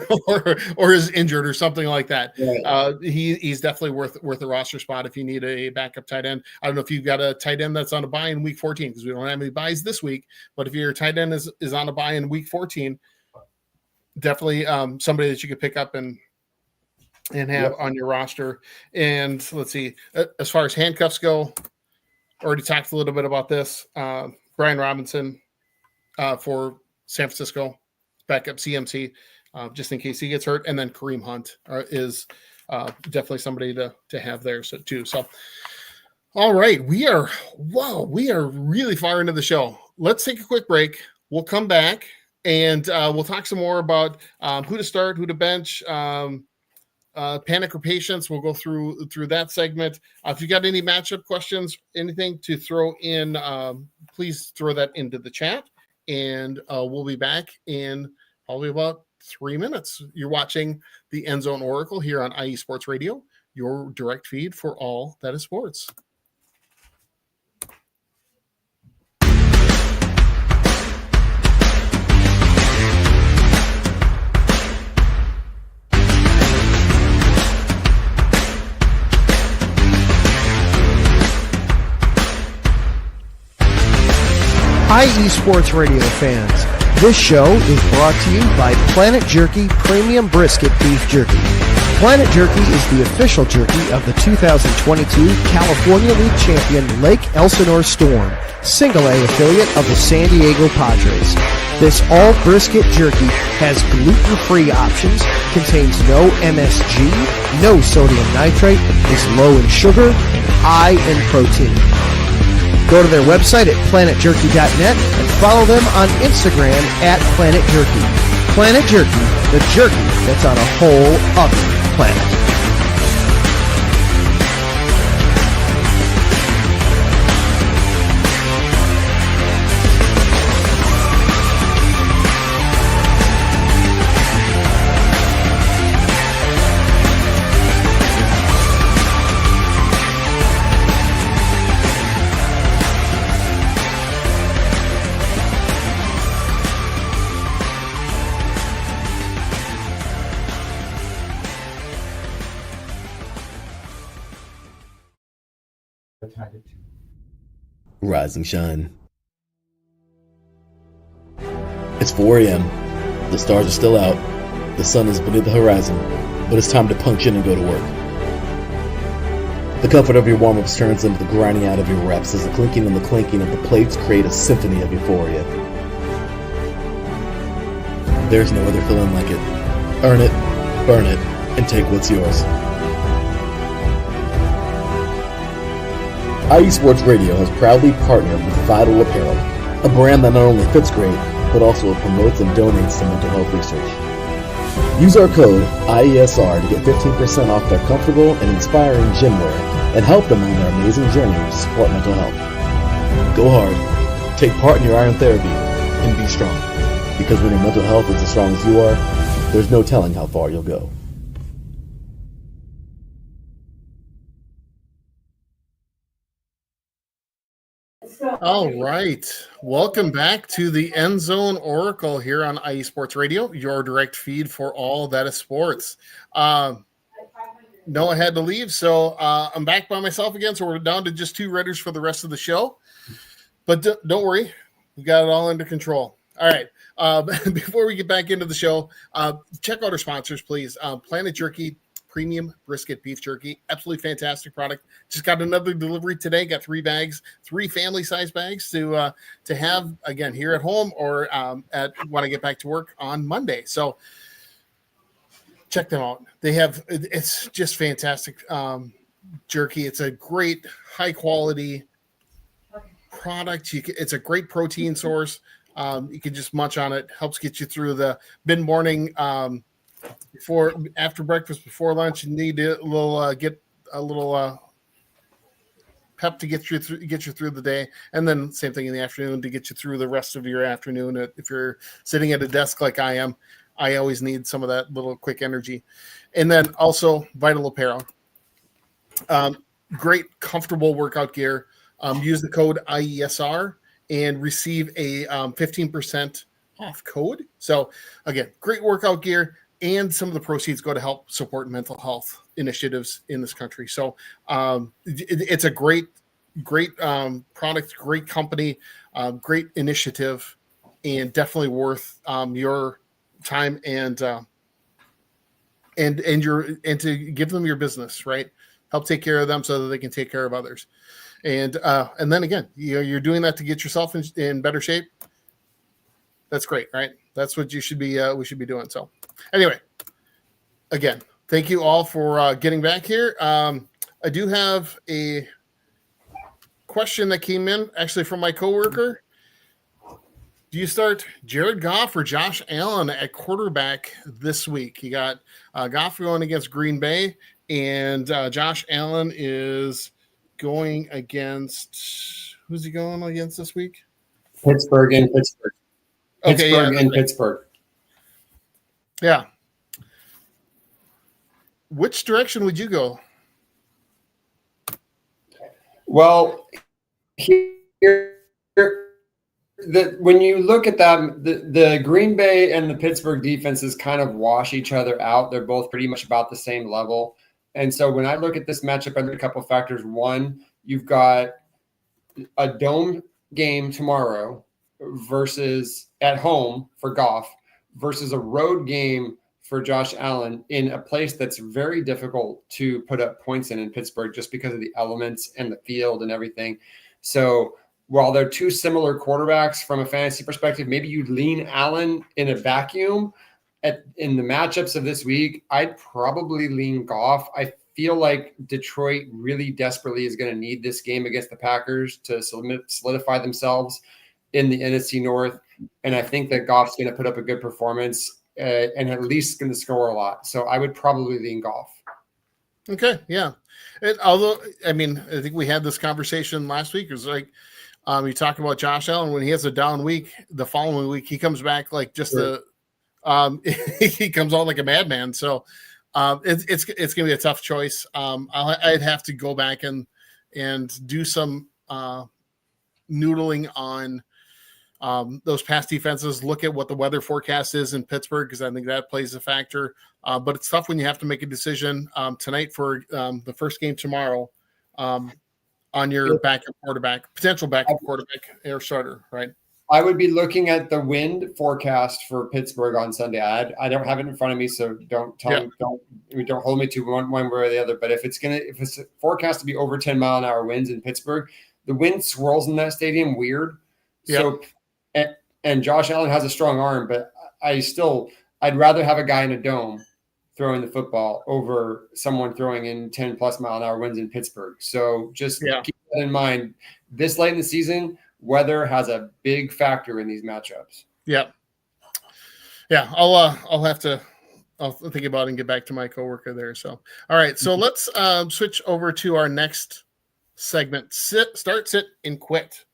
or is injured or something like that. Right. He's definitely worth a roster spot if you need a backup tight end. I don't know if you've got a tight end that's on a bye in week 14, because we don't have any buys this week, but if your tight end is on a bye in week 14, definitely somebody that you could pick up and have on your roster. And let's see, as far as handcuffs go, already talked a little bit about this. Brian Robinson for San Francisco, backup CMC, just in case he gets hurt. And then Kareem Hunt is definitely somebody to have there too. So, all right, we are really far into the show. Let's take a quick break. We'll come back and we'll talk some more about who to start, who to bench, panic or patience. We'll go through that segment. If you got any matchup questions, anything to throw in, please throw that into the chat, and we'll be back in probably about 3 minutes. You're watching the End Zone Oracle here on IE Sports Radio, your direct feed for all that is sports. IE Sports Radio fans, this show is brought to you by Planet Jerky Premium Brisket Beef Jerky. Planet Jerky is the official jerky of the 2022 California League champion Lake Elsinore Storm, Single A affiliate of the San Diego Padres. This all brisket jerky has gluten-free options, contains no MSG, no sodium nitrate, is low in sugar, and high in protein. Go to their website at planetjerky.net and follow them on Instagram at Planet Jerky. Planet Jerky, the jerky that's on a whole other planet. Rise and shine. It's 4 a.m. The stars are still out. The sun is beneath the horizon, but it's time to punch in and go to work. The comfort of your warm-ups turns into the grinding out of your reps as the clinking and the clanking of the plates create a symphony of euphoria. There's no other feeling like it. Earn it, burn it, and take what's yours. IE Sports Radio has proudly partnered with Vital Apparel, a brand that not only fits great, but also promotes and donates to mental health research. Use our code IESR to get 15% off their comfortable and inspiring gym wear and help them on their amazing journey to support mental health. Go hard, take part in your iron therapy, and be strong. Because when your mental health is as strong as you are, there's no telling how far you'll go. All right. Welcome back to the End Zone Oracle here on IE Sports Radio, your direct feed for all that is sports. Noah had to leave, so I'm back by myself again. So we're down to just 2 writers for the rest of the show. But don't worry, we got it all under control. All right. Before we get back into the show, check out our sponsors, please. Planet Jerky Premium Brisket Beef Jerky. Absolutely fantastic product. Just got another delivery today. Got 3 bags, 3 family-size bags to have, again, here at home or at when I get back to work on Monday. So check them out. It's just fantastic jerky. It's a great, high-quality product. It's a great protein source. You can just munch on it. Helps get you through the mid-morning after breakfast, before lunch. You need a little get a little pep to get you through the day, and then same thing in the afternoon to get you through the rest of your afternoon. If you're sitting at a desk like I am, I always need some of that little quick energy. And then also Vital Apparel, great comfortable workout gear. Use the code IESR and receive a 15% off code. So again, great workout gear. And some of the proceeds go to help support mental health initiatives in this country. So it's a great product, great company, great initiative, and definitely worth your time and to give them your business, right? Help take care of them so that they can take care of others. And then again, you're doing that to get yourself in better shape. That's great, right? That's what you should be. We should be doing. So, anyway, again, thank you all for getting back here. I do have a question that came in actually from my coworker. Do you start Jared Goff or Josh Allen at quarterback this week? You got Goff going against Green Bay, and Josh Allen is going against – who's he going against this week? Pittsburgh and Pittsburgh. Pittsburgh. Yeah. Which direction would you go? Well, when you look at them, the Green Bay and the Pittsburgh defenses kind of wash each other out. They're both pretty much about the same level. And so when I look at this matchup, I look at a couple of factors. One, you've got a dome game tomorrow versus at home for Goff versus a road game for Josh Allen in a place that's very difficult to put up points in Pittsburgh just because of the elements and the field and everything. So while they're 2 similar quarterbacks from a fantasy perspective, maybe you lean Allen in a vacuum. In the matchups of this week, I'd probably lean Goff. I feel like Detroit really desperately is going to need this game against the Packers to solidify themselves in the NFC North. And I think that Goff's going to put up a good performance and at least going to score a lot. So I would probably lean Goff. Okay, yeah. And although, I mean, I think we had this conversation last week. It was like you talk about Josh Allen when he has a down week, the following week he comes back like just he comes on like a madman. So it's going to be a tough choice. I'd have to go back and do some noodling on those past defenses, look at what the weather forecast is in Pittsburgh, because I think that plays a factor. But it's tough when you have to make a decision tonight for the first game tomorrow on your backup quarterback, potential backup quarterback or starter, right? I would be looking at the wind forecast for Pittsburgh on Sunday. I don't have it in front of me, so don't hold me to one way or the other. But if it's forecast to be over 10-mile-an-hour winds in Pittsburgh, the wind swirls in that stadium weird. Yep. So and Josh Allen has a strong arm, but I'd rather have a guy in a dome throwing the football over someone throwing in 10-plus-mile-an-hour winds in Pittsburgh. So just keep that in mind. This late in the season, weather has a big factor in these matchups. Yeah. I'll think about it and get back to my coworker there. So, all right. So let's switch over to our next segment. Start, sit, and quit.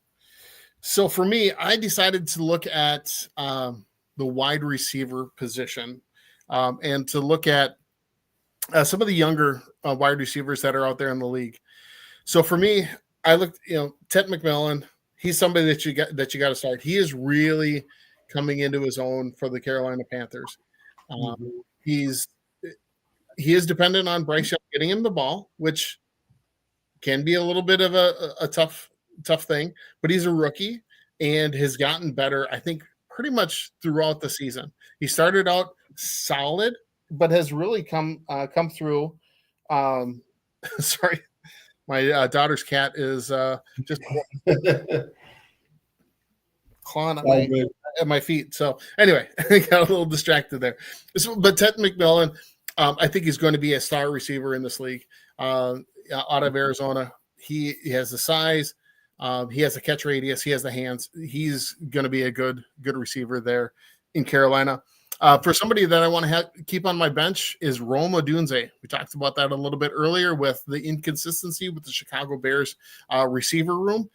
So for me, I decided to look at the wide receiver position. and to look at some of the younger wide receivers that are out there in the league. So for me, I looked, Ted McMillan. He's somebody that you got to start. He is really coming into his own for the Carolina Panthers. He is dependent on Bryce Young getting him the ball, which can be a little bit of a tough thing. But he's a rookie and has gotten better, I think, pretty much throughout the season. He started out solid, but has really come through. Sorry, my daughter's cat is just clawing at my feet. So anyway, I got a little distracted there. But Ted McMillan, I think he's going to be a star receiver in this league. Out of Arizona, he has the size, he has the catch radius, he has the hands. He's going to be a good receiver there in Carolina. For somebody that I want to keep on my bench is Rome Odunze. We talked about that a little bit earlier with the inconsistency with the Chicago Bears receiver room.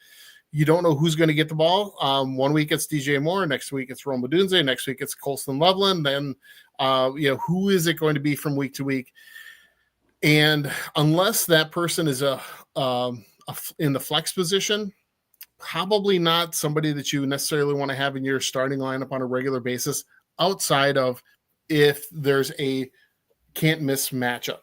You don't know who's going to get the ball. 1 week it's DJ Moore, next week it's Rome Odunze, next week it's Colston Loveland. Then, who is it going to be from week to week? And unless that person is in the flex position, probably not somebody that you necessarily want to have in your starting lineup on a regular basis, outside of if there's a can't miss matchup.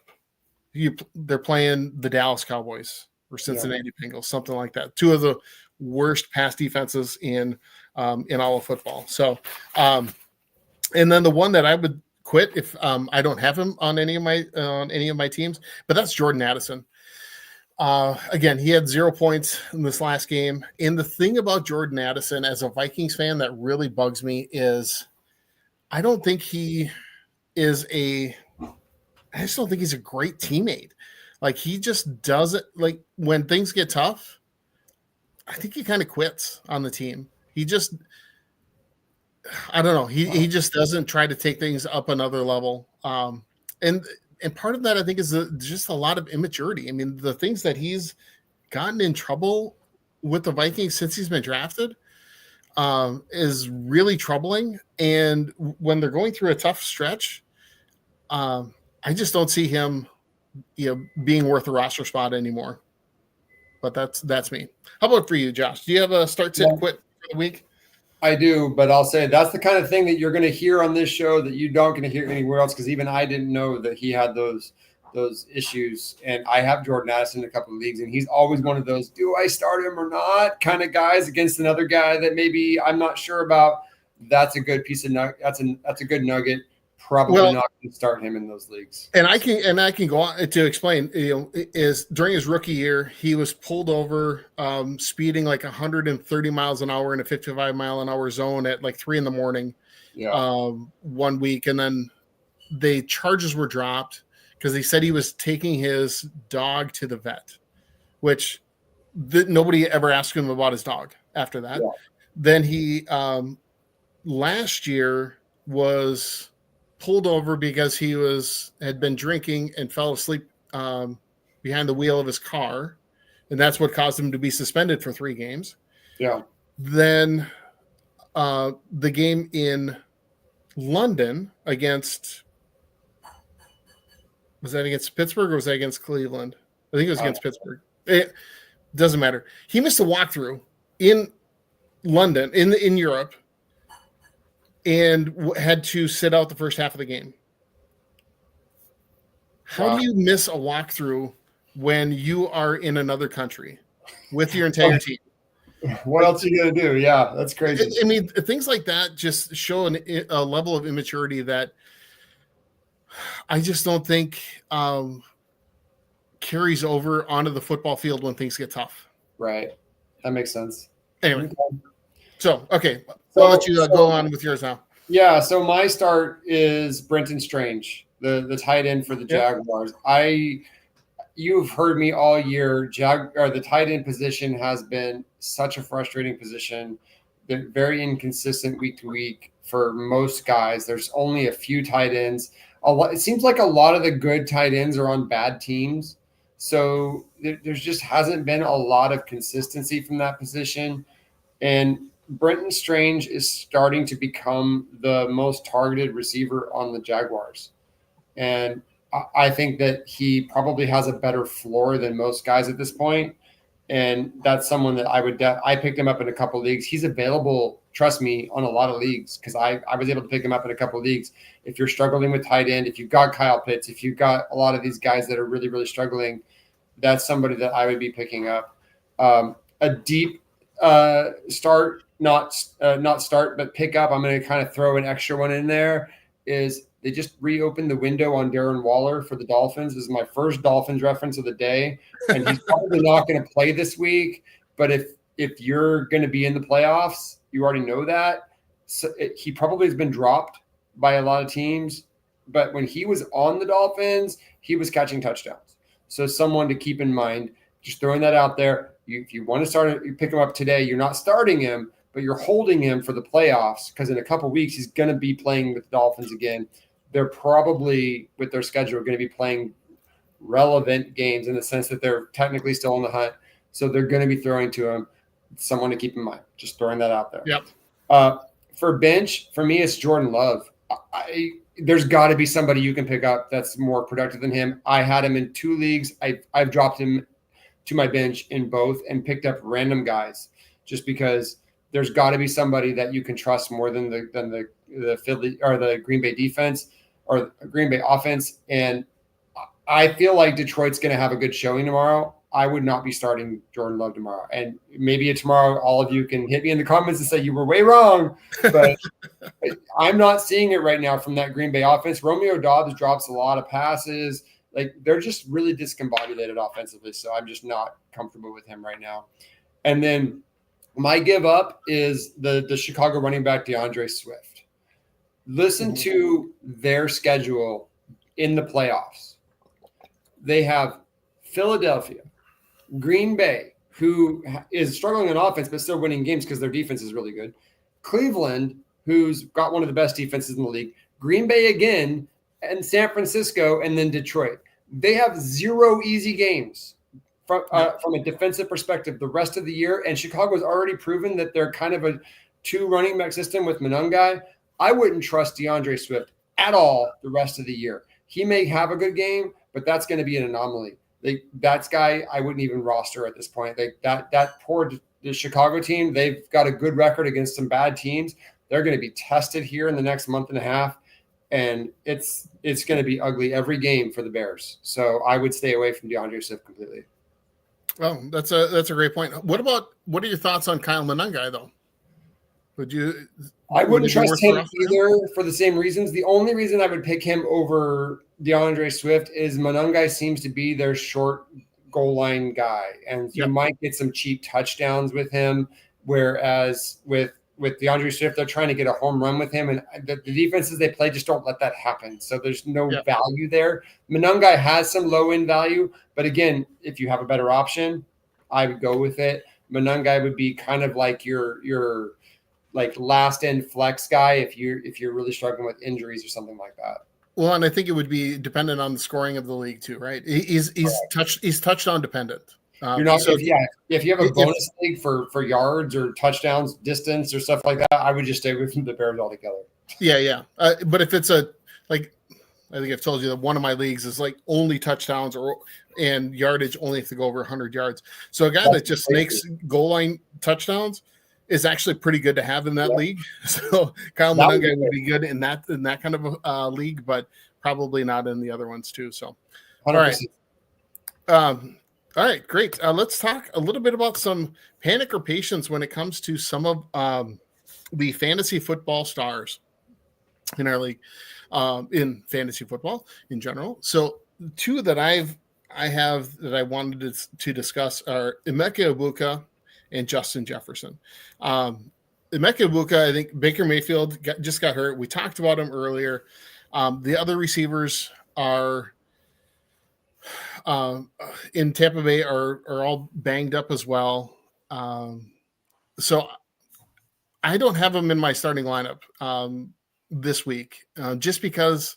They're playing the Dallas Cowboys or Cincinnati Bengals, something like that. Two of the worst pass defenses in all of football. So, and then the one that I would quit if I don't have him on any of my teams, but that's Jordan Addison. Again, he had 0 points in this last game. And the thing about Jordan Addison as a Vikings fan that really bugs me is I just don't think he's a great teammate. Like, he just doesn't, like, when things get tough, I think he kind of quits on the team. He just, I don't know. He just doesn't try to take things up another level. And part of that, I think, is just a lot of immaturity. I mean, the things that he's gotten in trouble with the Vikings since he's been drafted is really troubling. And when they're going through a tough stretch, I just don't see him, being worth a roster spot anymore. But that's me. How about for you, Josh? Do you have a start, sit, quit for the week? I do, but I'll say that's the kind of thing that you're going to hear on this show that you don't going to hear anywhere else, because even I didn't know that he had those issues. And I have Jordan Addison in a couple of leagues, and he's always one of those, do I start him or not kind of guys against another guy that maybe I'm not sure about. That's a good piece of that's a good nugget. Probably not going to start him in those leagues. And I can go on to explain. Is during his rookie year, he was pulled over speeding like 130 miles an hour in a 55-mile-an-hour zone at like 3 a.m. 1 week, and then the charges were dropped because he said he was taking his dog to the vet, which nobody ever asked him about his dog after that. Yeah. Then he last year was pulled over because he had been drinking and fell asleep behind the wheel of his car, and that's what caused him to be suspended for 3 games. Yeah. Then the game in London was that against Pittsburgh or was that against Cleveland? I think it was against Pittsburgh. It doesn't matter. He missed a walkthrough in London, in Europe, and had to sit out the first half of the game. How do you miss a walkthrough when you are in another country with your entire team? What else are you going to do? Yeah, that's crazy. I mean, things like that just show a level of immaturity that I just don't think carries over onto the football field when things get tough. Right. That makes sense. Anyway. Okay. I'll let you go on with yours now. Yeah, so my start is Brenton Strange, the tight end for the Jaguars. You've heard me all year. The tight end position has been such a frustrating position. Been very inconsistent week to week for most guys. There's only a few tight ends. It seems like a lot of the good tight ends are on bad teams. So there's just hasn't been a lot of consistency from that position. And Brenton Strange is starting to become the most targeted receiver on the Jaguars. And I think that he probably has a better floor than most guys at this point. And that's someone that I picked him up in a couple of leagues. He's available, trust me, on a lot of leagues because I was able to pick him up in a couple of leagues. If you're struggling with tight end, if you've got Kyle Pitts, if you've got a lot of these guys that are really, really struggling, that's somebody that I would be picking up. A deep start, not start, but pick up. I'm going to kind of throw an extra one in there. Is they just reopened the window on Darren Waller for the Dolphins. This is my first Dolphins reference of the day, and he's probably not going to play this week. But if you're going to be in the playoffs, you already know that. So he probably has been dropped by a lot of teams. But when he was on the Dolphins, he was catching touchdowns. So someone to keep in mind. Just throwing that out there. If you want to start, you pick him up today. You're not starting him, but you're holding him for the playoffs because in a couple of weeks he's going to be playing with the Dolphins again. They're probably, with their schedule, going to be playing relevant games in the sense that they're technically still in the hunt. So they're going to be throwing to him. Someone to keep in mind. Just throwing that out there. Yep. For bench, for me, it's Jordan Love. There's got to be somebody you can pick up that's more productive than him. I had him in 2 leagues. I've dropped him to my bench in both and picked up random guys just because there's got to be somebody that you can trust more than the Philly or the Green Bay defense or Green Bay offense. And I feel like Detroit's going to have a good showing tomorrow. I would not be starting Jordan Love tomorrow. And maybe tomorrow all of you can hit me in the comments and say you were way wrong, but I'm not seeing it right now from that Green Bay offense. Romeo Doubs drops a lot of passes. Like they're just really discombobulated offensively. So I'm just not comfortable with him right now. And then my give up is the Chicago running back DeAndre Swift. Listen to their schedule in the playoffs. They have Philadelphia, Green Bay, who is struggling on offense but still winning games because their defense is really good. Cleveland, who's got one of the best defenses in the league. Green Bay again, and San Francisco, and then Detroit. They have 0 easy games from a defensive perspective the rest of the year, and Chicago's already proven that they're kind of a 2 running back system with Monangai. I wouldn't trust DeAndre Swift at all the rest of the year. He may have a good game, but that's going to be an anomaly. That's guy I wouldn't even roster at this point. That poor the Chicago team, they've got a good record against some bad teams. They're going to be tested here in the next month and a half. And it's going to be ugly every game for the Bears. So I would stay away from DeAndre Swift completely. Well, that's a great point. What are your thoughts on Kyle Monangai though? I wouldn't trust him either for the same reasons. The only reason I would pick him over DeAndre Swift is Monangai seems to be their short goal line guy, and you might get some cheap touchdowns with him. Whereas with DeAndre Swift, they're trying to get a home run with him, and the defenses they play just don't let that happen. So there's no value there. Monangai has some low-end value, but again, if you have a better option, I would go with it. Monangai would be kind of like your like last-end flex guy if you're really struggling with injuries or something like that. Well, and I think it would be dependent on the scoring of the league too, right? He's touchdown dependent. You're not so if you have a bonus league for yards or touchdowns, distance or stuff like that, I would just stay away from the Bears altogether. Yeah. But if it's I think I've told you that one of my leagues is like only touchdowns and yardage only have to go over 100 yards. So a guy that just makes goal line touchdowns is actually pretty good to have in that league. So Kyle Monangai would be good in that kind of a league, but probably not in the other ones too. So, 100%. All right, great. Let's talk a little bit about some panic or patience when it comes to some of the fantasy football stars in our league, in fantasy football in general. So 2 that I wanted to discuss are Emeka Egbuka and Justin Jefferson. Emeka Egbuka, I think Baker Mayfield just got hurt. We talked about him earlier. The other receivers are in Tampa Bay are all banged up as well. So I don't have him in my starting lineup this week just because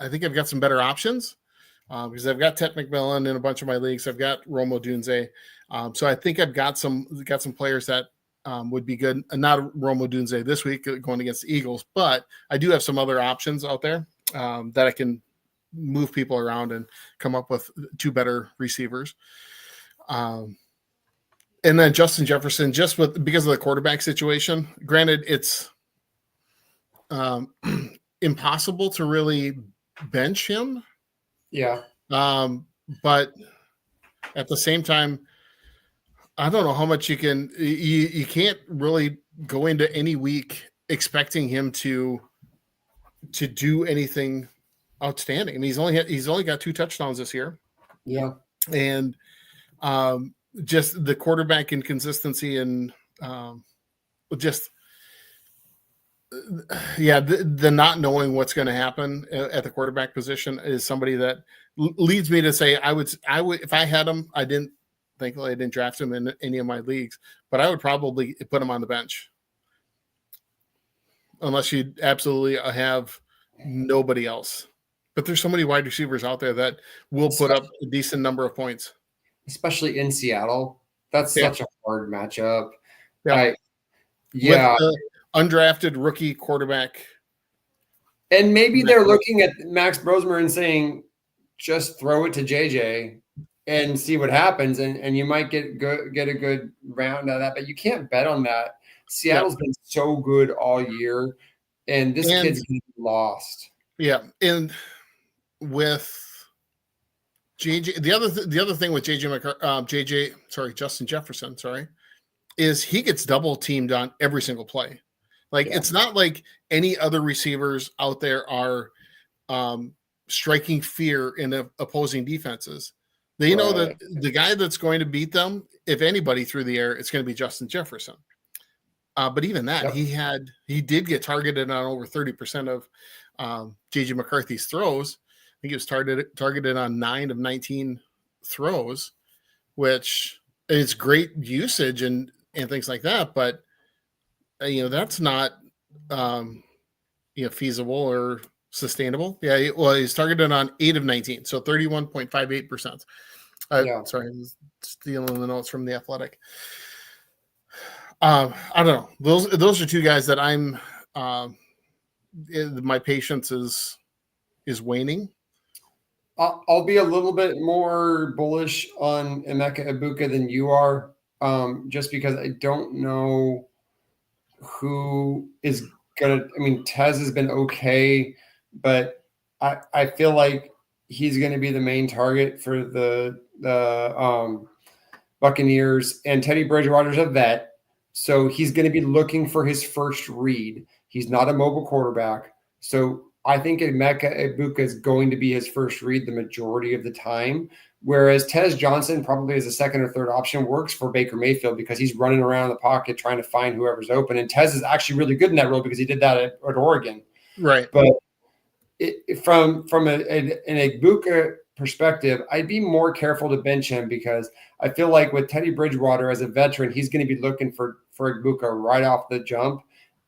I think I've got some better options because I've got Ted McMillan in a bunch of my leagues. I've got Rome Odunze. So I think I've got some players that would be good. Not Rome Odunze this week going against the Eagles, but I do have some other options out there that I can move people around and come up with 2 better receivers. And then Justin Jefferson, because of the quarterback situation. Granted, it's impossible to really bench him. Yeah. But at the same time, I don't know how much you can't really go into any week expecting him to do anything outstanding. I mean, he's only got 2 touchdowns this year. Yeah. And just the quarterback inconsistency and the not knowing what's going to happen at the quarterback position is somebody that leads me to say I would if I had him. Thankfully I didn't draft him in any of my leagues, but I would probably put him on the bench unless you absolutely have nobody else. But there's so many wide receivers out there that will put up a decent number of points, especially in Seattle. That's such a hard matchup. Yeah. With undrafted rookie quarterback. And maybe they're looking at Max Brosmer and saying, just throw it to JJ and see what happens. And you might get a good round out of that, but you can't bet on that. Seattle's been so good all year, and this kid's getting lost. Yeah. And with JJ, the other thing with Justin Jefferson, is he gets double teamed on every single play. It's not like any other receivers out there are striking fear in the opposing defenses. They know that the guy that's going to beat them, if anybody through the air, it's going to be Justin Jefferson. But even that, he did get targeted on over 30% of JJ McCarthy's throws. I think he was targeted on 9 of 19 throws, which is great usage and things like that. But that's not feasible or sustainable. Yeah, well, he's targeted on 8 of 19, so 31.58%. Sorry, I was stealing the notes from The Athletic. I don't know. Those are 2 guys that I'm my patience is waning. I'll be a little bit more bullish on Emeka Egbuka than you are, just because I don't know who is gonna. I mean, Tez has been okay, but I feel like he's going to be the main target for the Buccaneers, and Teddy Bridgewater's a vet, so he's going to be looking for his first read. He's not a mobile quarterback, so I think Emeka Egbuka is going to be his first read the majority of the time, whereas Tez Johnson probably as a second or third option works for Baker Mayfield because he's running around the pocket trying to find whoever's open, and Tez is actually really good in that role because he did that at Oregon. Right. But from an Egbuka perspective, I'd be more careful to bench him because I feel like with Teddy Bridgewater as a veteran, he's going to be looking for Egbuka right off the jump.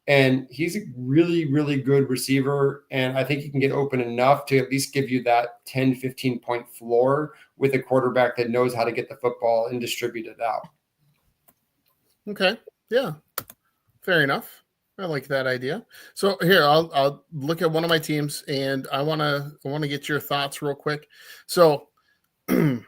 And he's a really, really good receiver. And I think he can get open enough to at least give you that 10, 15-point floor with a quarterback that knows how to get the football and distribute it out. Okay. Yeah. Fair enough. I like that idea. So here, I'll look at one of my teams, and I want to get your thoughts real quick. So I've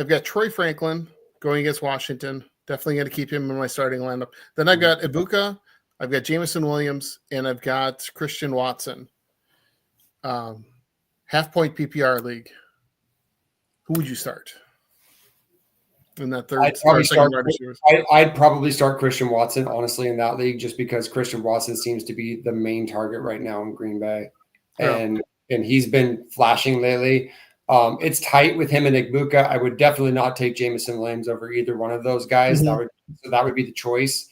got Troy Franklin going against Washington. Definitely going to keep him in my starting lineup. Then I've got Egbuka, I've got Jameson Williams, and I've got Christian Watson. Half-point PPR league. Who would you start in that third? I'd probably start Christian Watson, honestly, in that league, just because Christian Watson seems to be the main target right now in Green Bay. And he's been flashing lately. It's tight with him and Egbuka. I would definitely not take Jameson Williams over either one of those guys. Mm-hmm. That would be the choice.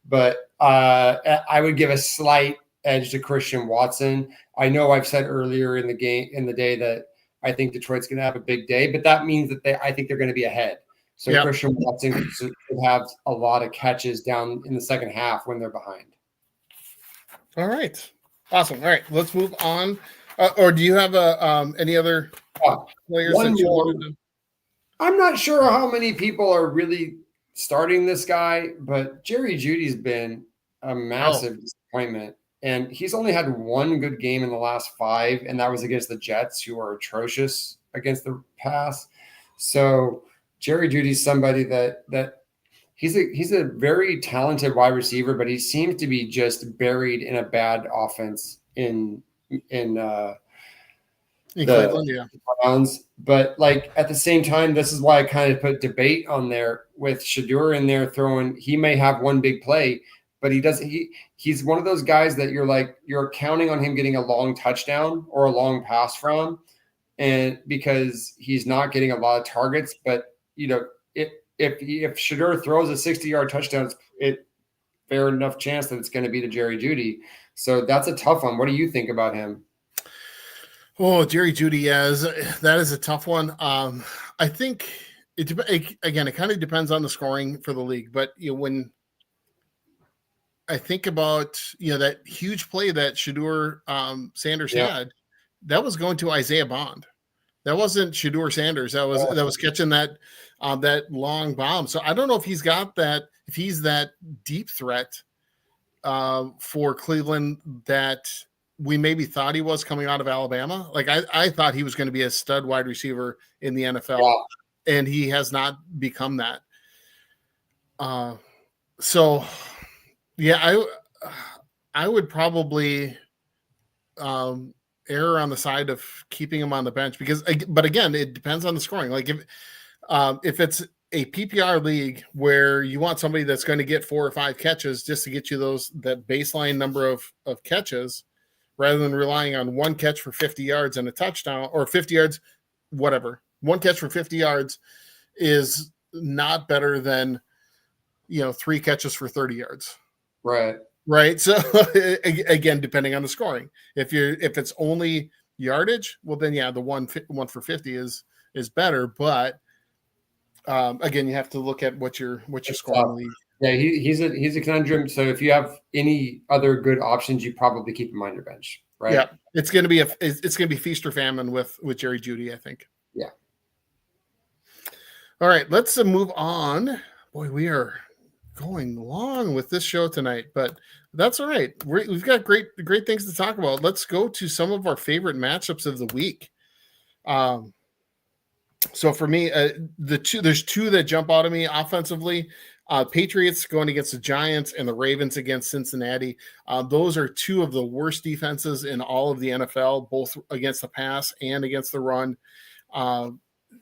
But I would give a slight edge to Christian Watson. I know I've said earlier in the day that I think Detroit's going to have a big day, but that means that I think they're going to be ahead. So Christian Watson could have a lot of catches down in the second half when they're behind. All right. Awesome. All right. Let's move on. Or do you have any other players that you wanted to? I'm not sure how many people are really starting this guy, but Jerry Judy's been a massive disappointment. And he's only had one good game in the last 5, and that was against the Jets, who are atrocious against the pass. So Jerry Judy's somebody that he's a very talented wide receiver, but he seems to be just buried in a bad offense in Cleveland, yeah. Browns. But like at the same time, this is why I kind of put debate on there with Shedeur in there throwing. He may have one big play, but he doesn't. He's one of those guys that you're counting on him getting a long touchdown or a long pass from, and because he's not getting a lot of targets. But if Shedeur throws a 60-yard touchdown, it's fair enough chance that it's going to be to Jerry Jeudy. So that's a tough one. What do you think about him? Oh, Jerry Jeudy, that is a tough one. I think it kind of depends on the scoring for the league. But when I think about that huge play that Shedeur Sanders had, that was going to Isaiah Bond. That wasn't Shedeur Sanders. That was catching that long bomb. So I don't know if he's got that. If he's that deep threat for Cleveland that we maybe thought he was coming out of Alabama. Like I thought he was going to be a stud wide receiver in the NFL, and he has not become that. So yeah, I would probably err on the side of keeping him on the bench but again, it depends on the scoring. Like if it's a PPR league where you want somebody that's going to get 4 or 5 catches just to get you that baseline number of catches, rather than relying on one catch for 50 yards and a touchdown, or 50 yards, whatever. One catch for 50 yards is not better than 3 catches for 30 yards. Right. So again, depending on the scoring, if it's only yardage, well then the one for 50 is better. But again, you have to look at what you're scoring. Yeah, he's a conundrum. So if you have any other good options, you probably keep him on your bench, right? Yeah, it's going to be feast or famine with Jerry Jeudy, I think. Yeah. All right, let's move on. Boy, we are going long with this show tonight, but that's all right. We've got great things to talk about. Let's go to some of our favorite matchups of the week. So for me, there's 2 that jump out of me offensively. Patriots going against the Giants and the Ravens against Cincinnati. Those are 2 of the worst defenses in all of the NFL, both against the pass and against the run.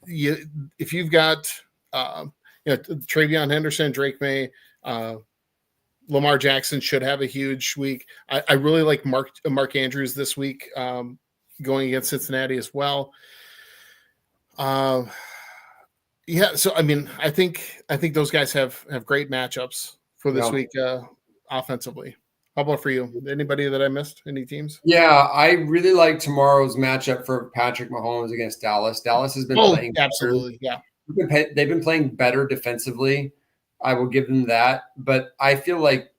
If you've got Travion Henderson, Drake May, Lamar Jackson should have a huge week. I really like Mark Andrews this week going against Cincinnati as well. So I mean, I think those guys have great matchups for this week offensively. How about for you? Anybody that I missed? Any teams? Yeah, I really like tomorrow's matchup for Patrick Mahomes against Dallas. Dallas has been playing absolutely, better. Yeah. They've been playing better defensively. I will give them that, but I feel like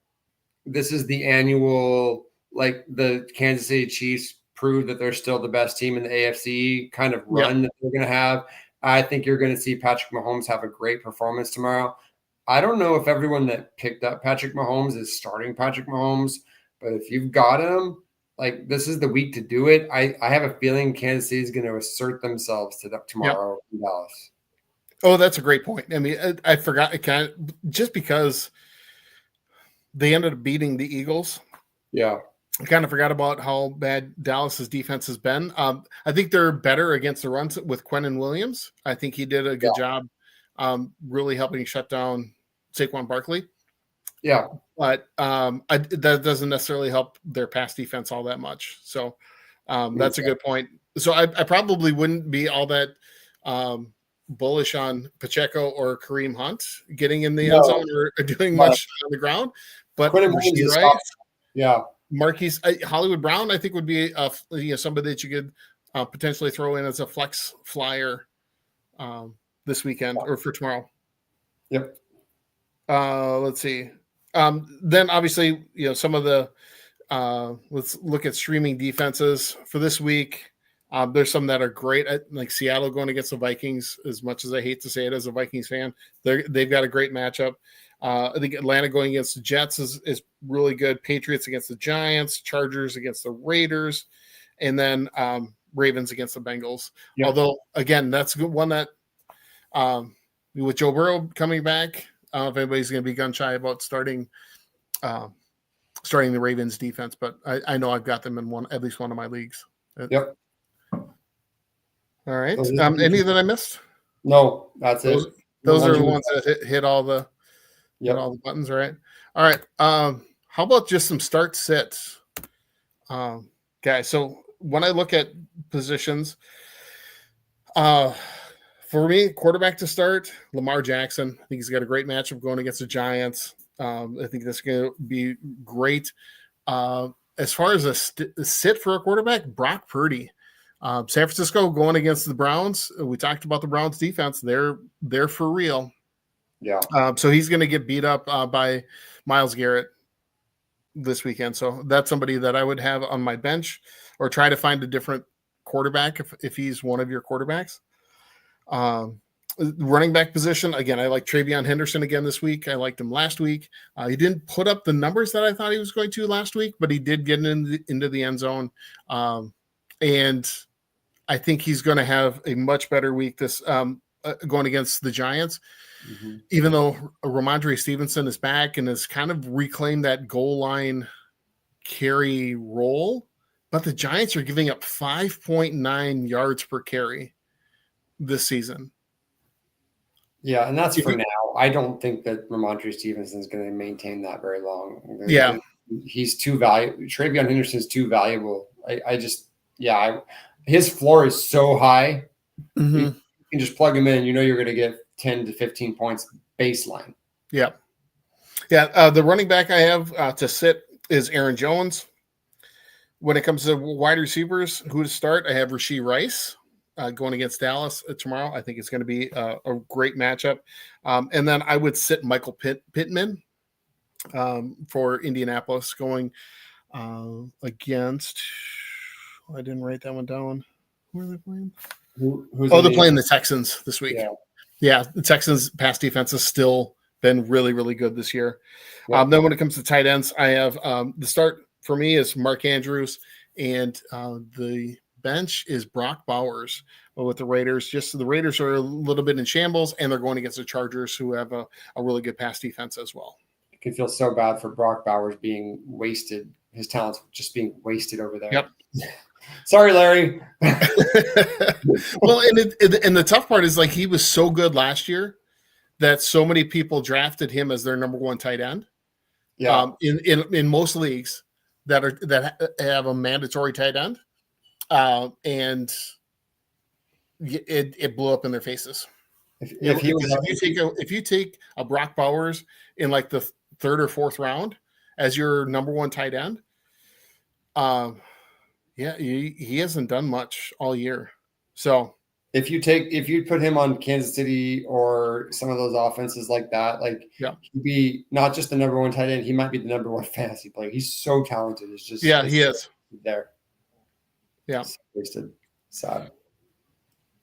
this is the annual, like the Kansas City Chiefs prove that they're still the best team in the AFC kind of run that they're going to have. I think you're going to see Patrick Mahomes have a great performance tomorrow. I don't know if everyone that picked up Patrick Mahomes is starting Patrick Mahomes, but if you've got him, like this is the week to do it. I have a feeling Kansas City is going to assert themselves tomorrow in Dallas. Oh, that's a great point. I mean, I forgot just because they ended up beating the Eagles. Yeah. I kind of forgot about how bad Dallas's defense has been. I think they're better against the runs with Quinnen Williams. I think he did a good job really helping shut down Saquon Barkley. Yeah. But that doesn't necessarily help their pass defense all that much. So that's a good point. So I probably wouldn't be all that bullish on Pacheco or Kareem Hunt getting in the end zone or doing much on the ground. But Rashee Rice, Marquise Hollywood Brown, I think would be somebody that you could potentially throw in as a flex flyer this weekend or for tomorrow. Yep. Let's see. Then obviously, some of the let's look at streaming defenses for this week. There's some that are great, like Seattle going against the Vikings. As much as I hate to say it as a Vikings fan, they've got a great matchup. I think Atlanta going against the Jets is really good. Patriots against the Giants, Chargers against the Raiders, and then Ravens against the Bengals. Yep. Although, again, that's a good one that with Joe Burrow coming back, I don't know if anybody's going to be gun shy about starting the Ravens defense, but I know I've got them in at least one of my leagues. Yep. All right. Any that I missed? No, that's it. Those are the ones that hit all the all the buttons, right? All right. How about just some start sits, guys? So when I look at positions, for me, quarterback to start, Lamar Jackson. I think he's got a great matchup going against the Giants. I think that's going to be great. As far as a sit for a quarterback, Brock Purdy. San Francisco going against the Browns. We talked about the Browns defense. They're for real. Yeah. So he's going to get beat up by Myles Garrett this weekend. So that's somebody that I would have on my bench or try to find a different quarterback if he's one of your quarterbacks. Running back position, again, I like Travion Henderson again this week. I liked him last week. He didn't put up the numbers that I thought he was going to last week, but he did get into the end zone. And I think he's going to have a much better week this going against the Giants, even though Ramondre Stevenson is back and has kind of reclaimed that goal line carry role. But the Giants are giving up 5.9 yards per carry this season. Yeah, and that's for now. I don't think that Ramondre Stevenson is going to maintain that very long. Yeah. He's too valuable. Travion Henderson is too valuable. His floor is so high. You can just plug him in. You know you're going to get 10 to 15 points baseline. Yeah. Yeah, the running back I have to sit is Aaron Jones. When it comes to wide receivers, who to start, I have Rashee Rice going against Dallas tomorrow. I think it's going to be a great matchup. And then I would sit Michael Pittman for Indianapolis going against – I didn't write that one down. Who are they playing? They're playing the Texans this week. Yeah, the Texans' pass defense has still been really, really good this year. Yeah. Then when it comes to tight ends, I have the start for me is Mark Andrews, and the bench is Brock Bowers with the Raiders. Just the Raiders are a little bit in shambles, and they're going against the Chargers, who have a really good pass defense as well. I can feel so bad for Brock Bowers being wasted. His talent's just being wasted over there. Yep. Sorry, Larry. Well, and the tough part is, like, he was so good last year that so many people drafted him as their number one tight end. Yeah. In most leagues that have a mandatory tight end, and it blew up in their faces. If you take a Brock Bowers in like the third or fourth round as your number one tight end, he hasn't done much all year. So if you put him on Kansas City or some of those offenses like that, he'd be not just the number one tight end, he might be the number one fantasy player. He's so talented. It's just he is there. Yeah, wasted. Sad.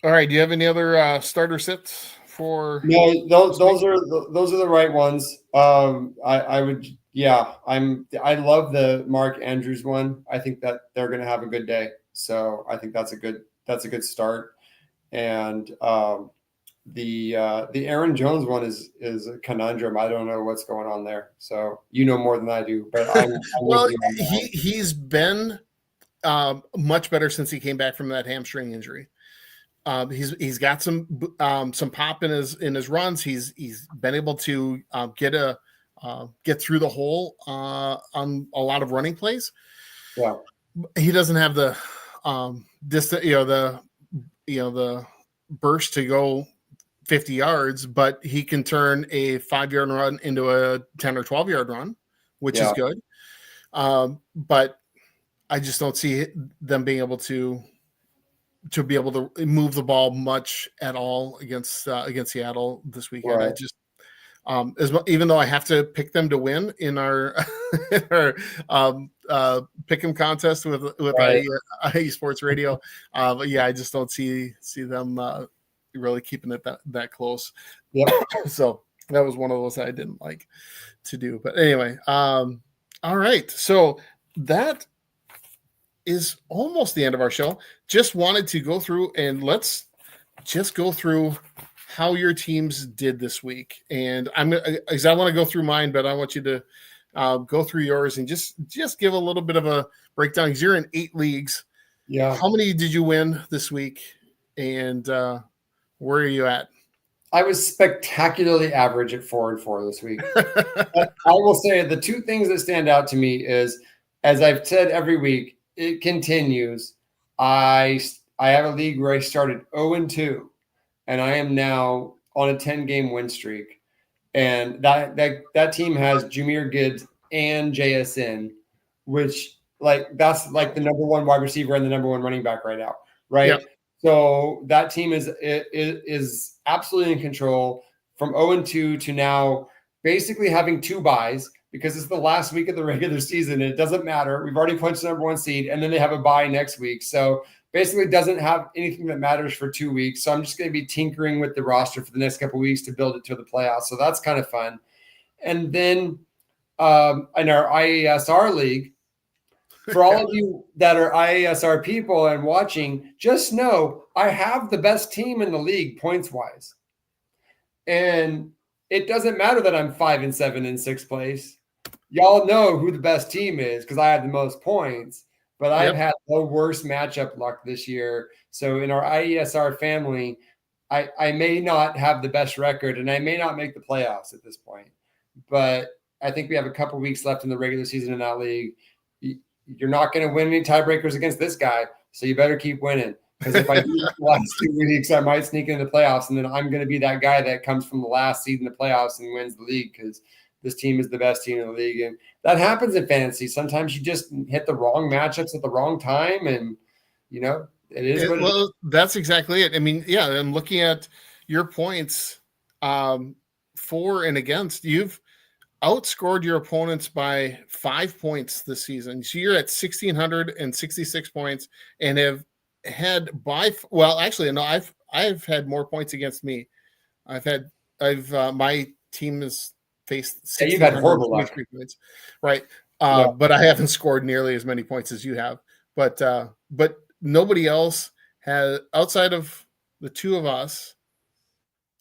All right. Do you have any other starter sits for? No, those are the right ones. I would. Yeah, I love the Mark Andrews one. I think that they're going to have a good day. So I think that's a good start. And the Aaron Jones one is a conundrum. I don't know what's going on there. So you know more than I do. But well, he's been much better since he came back from that hamstring injury. He's got some pop in his runs. He's been able to get through the hole on a lot of running plays. Yeah, he doesn't have the distance, the burst to go 50 yards, but he can turn a 5-yard run into a 10 or 12-yard run, which is good. But I just don't see them being able to be able to move the ball much at all against Seattle this weekend. Right. Even though I have to pick them to win in our in our pick 'em contest with Right. IE Sports Radio. But yeah, I just don't see them really keeping it that close. Yep. So that was one of those I didn't like to do. But anyway, all right. So that is almost the end of our show. Just wanted to go through and let's just go through how your teams did this week. And I want to go through mine, but I want you to go through yours and just give a little bit of a breakdown because you're in 8 leagues. Yeah. How many did you win this week? And where are you at? I was spectacularly average at 4-4 this week. But I will say the 2 things that stand out to me is, as I've said every week, it continues. I have a league where I started 0-2, and I am now on a 10-game win streak. And that team has Jameer Gibbs and JSN, which that's like the number 1 wide receiver and the number 1 running back right now, right? Yep. So that team is absolutely in control from 0-2 to now basically having 2 buys because it's the last week of the regular season. And it doesn't matter. We've already punched the number 1 seed, and then they have a bye next week. So basically it doesn't have anything that matters for 2 weeks. So I'm just going to be tinkering with the roster for the next couple of weeks to build it to the playoffs. So that's kind of fun. And then in our IASR league, for all of you that are IASR people and watching, just know I have the best team in the league points-wise. And it doesn't matter that I'm 5-7 in 6th place. Y'all know who the best team is because I have the most points. But I've had the worst matchup luck this year. So in our IESR family, I may not have the best record and I may not make the playoffs at this point. But I think we have a couple weeks left in the regular season in that league. You're not going to win any tiebreakers against this guy, so you better keep winning. Because if I do the last 2 weeks, I might sneak into the playoffs, and then I'm going to be that guy that comes from the last seed in the playoffs and wins the league because this team is the best team in the league. And that happens in fantasy. Sometimes you just hit the wrong matchups at the wrong time, and, it is what it is. That's exactly it. I mean, yeah, I'm looking at your points for and against. You've outscored your opponents by 5 points this season. So you're at 1,666 points and have had I've had more points against me. My team has faced you've had horrible luck. Points, right? But I haven't scored nearly as many points as you have. But nobody else has, outside of the 2 of us.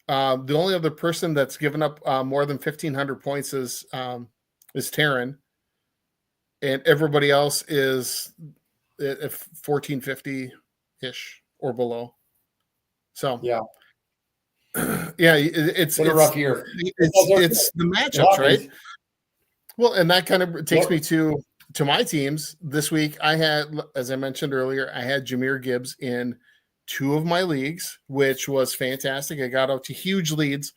The only other person that's given up more than 1,500 points is Taryn, and everybody else is at 1,450-ish or below. So yeah, it's a rough year. It's the matchups, right? Well, and that kind of takes me to my teams this week. I had, as I mentioned earlier, I had Jameer Gibbs in 2 of my leagues, which was fantastic. I got out to huge leads.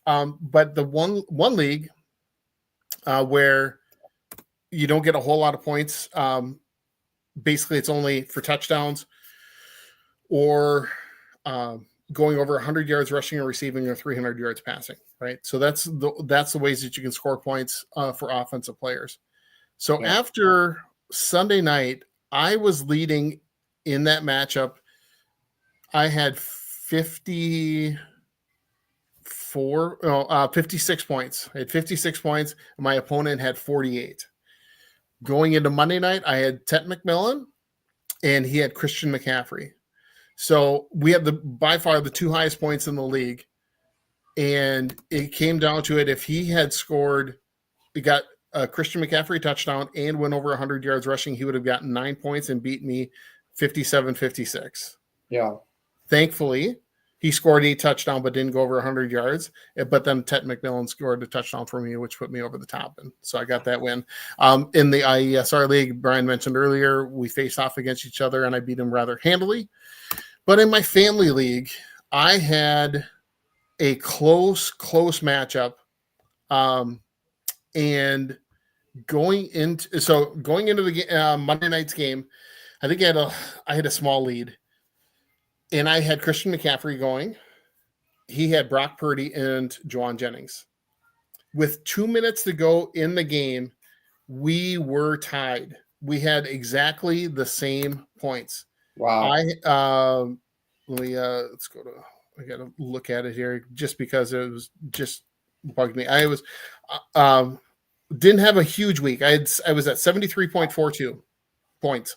But the one league where you don't get a whole lot of points, basically it's only for touchdowns or going over 100 yards rushing or receiving or 300 yards passing, right? So that's the ways that you can score points for offensive players. So after Sunday night, I was leading in that matchup. I had 56 points. I had 56 points, and my opponent had 48. Going into Monday night, I had Ted McMillan, and he had Christian McCaffrey. So we had by far the 2 highest points in the league, and it came down to it. If he had scored, he got a Christian McCaffrey touchdown and went over 100 yards rushing, he would have gotten 9 points and beat me 57-56. Yeah. Thankfully, he scored a touchdown but didn't go over 100 yards. But then Ted McMillan scored a touchdown for me, which put me over the top. And so I got that win. In the IESR league, Brian mentioned earlier, we faced off against each other, and I beat him rather handily. But in my family league, I had a close matchup. And going into the Monday night's game, I think I had a small lead. And I had Christian McCaffrey going. He had Brock Purdy and Juwan Jennings. with 2 minutes to go in the game, we were tied. We had exactly the same points. Wow. Let's go to. I got to look at it here just because it was just bugged me. I was didn't have a huge week. I was at 73.42 points,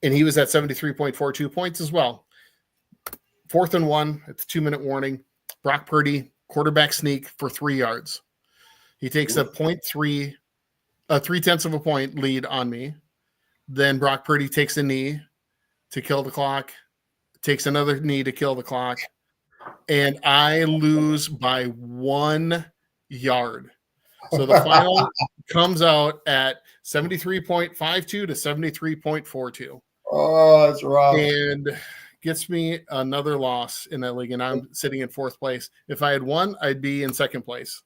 and he was at 73.42 points as well. 4th and 1 at the 2-minute warning. Brock Purdy quarterback sneak for 3 yards. He takes a 0.3, 0.3 of a point lead on me. Then Brock Purdy takes a knee to kill the clock, takes another knee to kill the clock, and I lose by 1 yard. So the final comes out at 73.52 to 73.42. Oh, that's rough. And gets me another loss in that league, and I'm sitting in 4th place. If I had won, I'd be in 2nd place.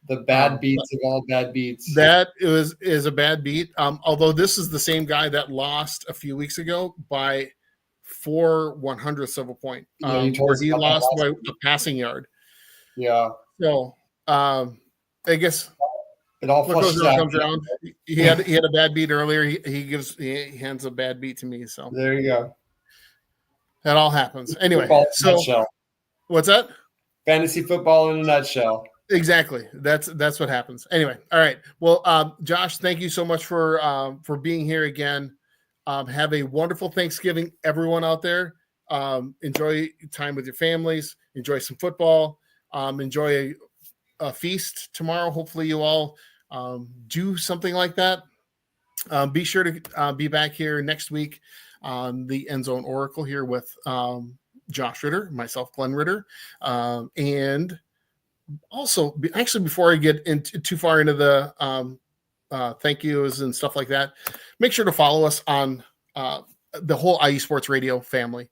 The bad beats of all bad beats. That is a bad beat. Although this is the same guy that lost a few weeks ago by 4/100ths of a point. Where he lost by a passing yard. Yeah. So I guess it all comes around. He had a bad beat earlier. He hands a bad beat to me. So there you go. That all happens. Anyway, so what's that? Fantasy football in a nutshell. Exactly. That's what happens. Anyway, all right. Well, Josh, thank you so much for being here again. Have a wonderful Thanksgiving, everyone out there. Enjoy time with your families. Enjoy some football. Enjoy a feast tomorrow. Hopefully, you all do something like that. Be sure to be back here next week on the End Zone Oracle here with Josh Ritter, myself, Glen Ritter, and also, actually, before I get too far into the thank yous and stuff like that, make sure to follow us on the whole IE Sports Radio family.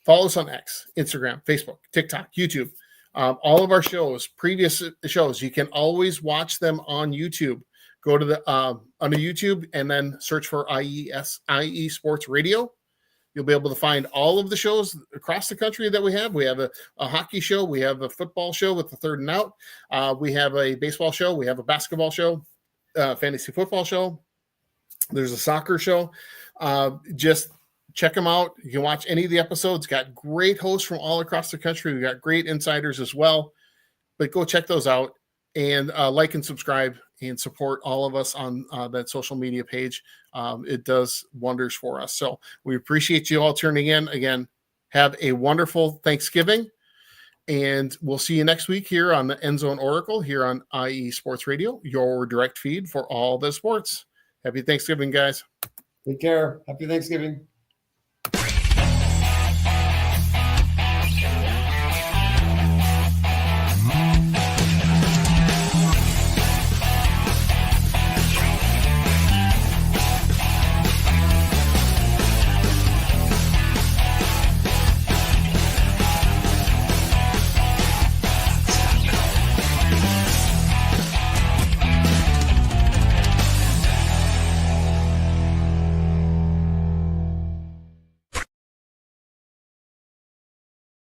Follow us on X, Instagram, Facebook, TikTok, YouTube. All of our shows, previous shows, you can always watch them on YouTube. Go to the on the YouTube and then search for IE Sports Radio. You'll be able to find all of the shows across the country that we have. We have a hockey show. We have a football show with the 3rd and Out. We have a baseball show. We have a basketball show, fantasy football show. There's a soccer show. Just check them out. You can watch any of the episodes. Got great hosts from all across the country. We got great insiders as well. But go check those out and like and subscribe and support all of us on that social media page. It does wonders for us. So we appreciate you all tuning in. Again, have a wonderful Thanksgiving, and we'll see you next week here on the End Zone Oracle here on IE Sports Radio, your direct feed for all the sports. Happy Thanksgiving, guys. Take care. Happy Thanksgiving.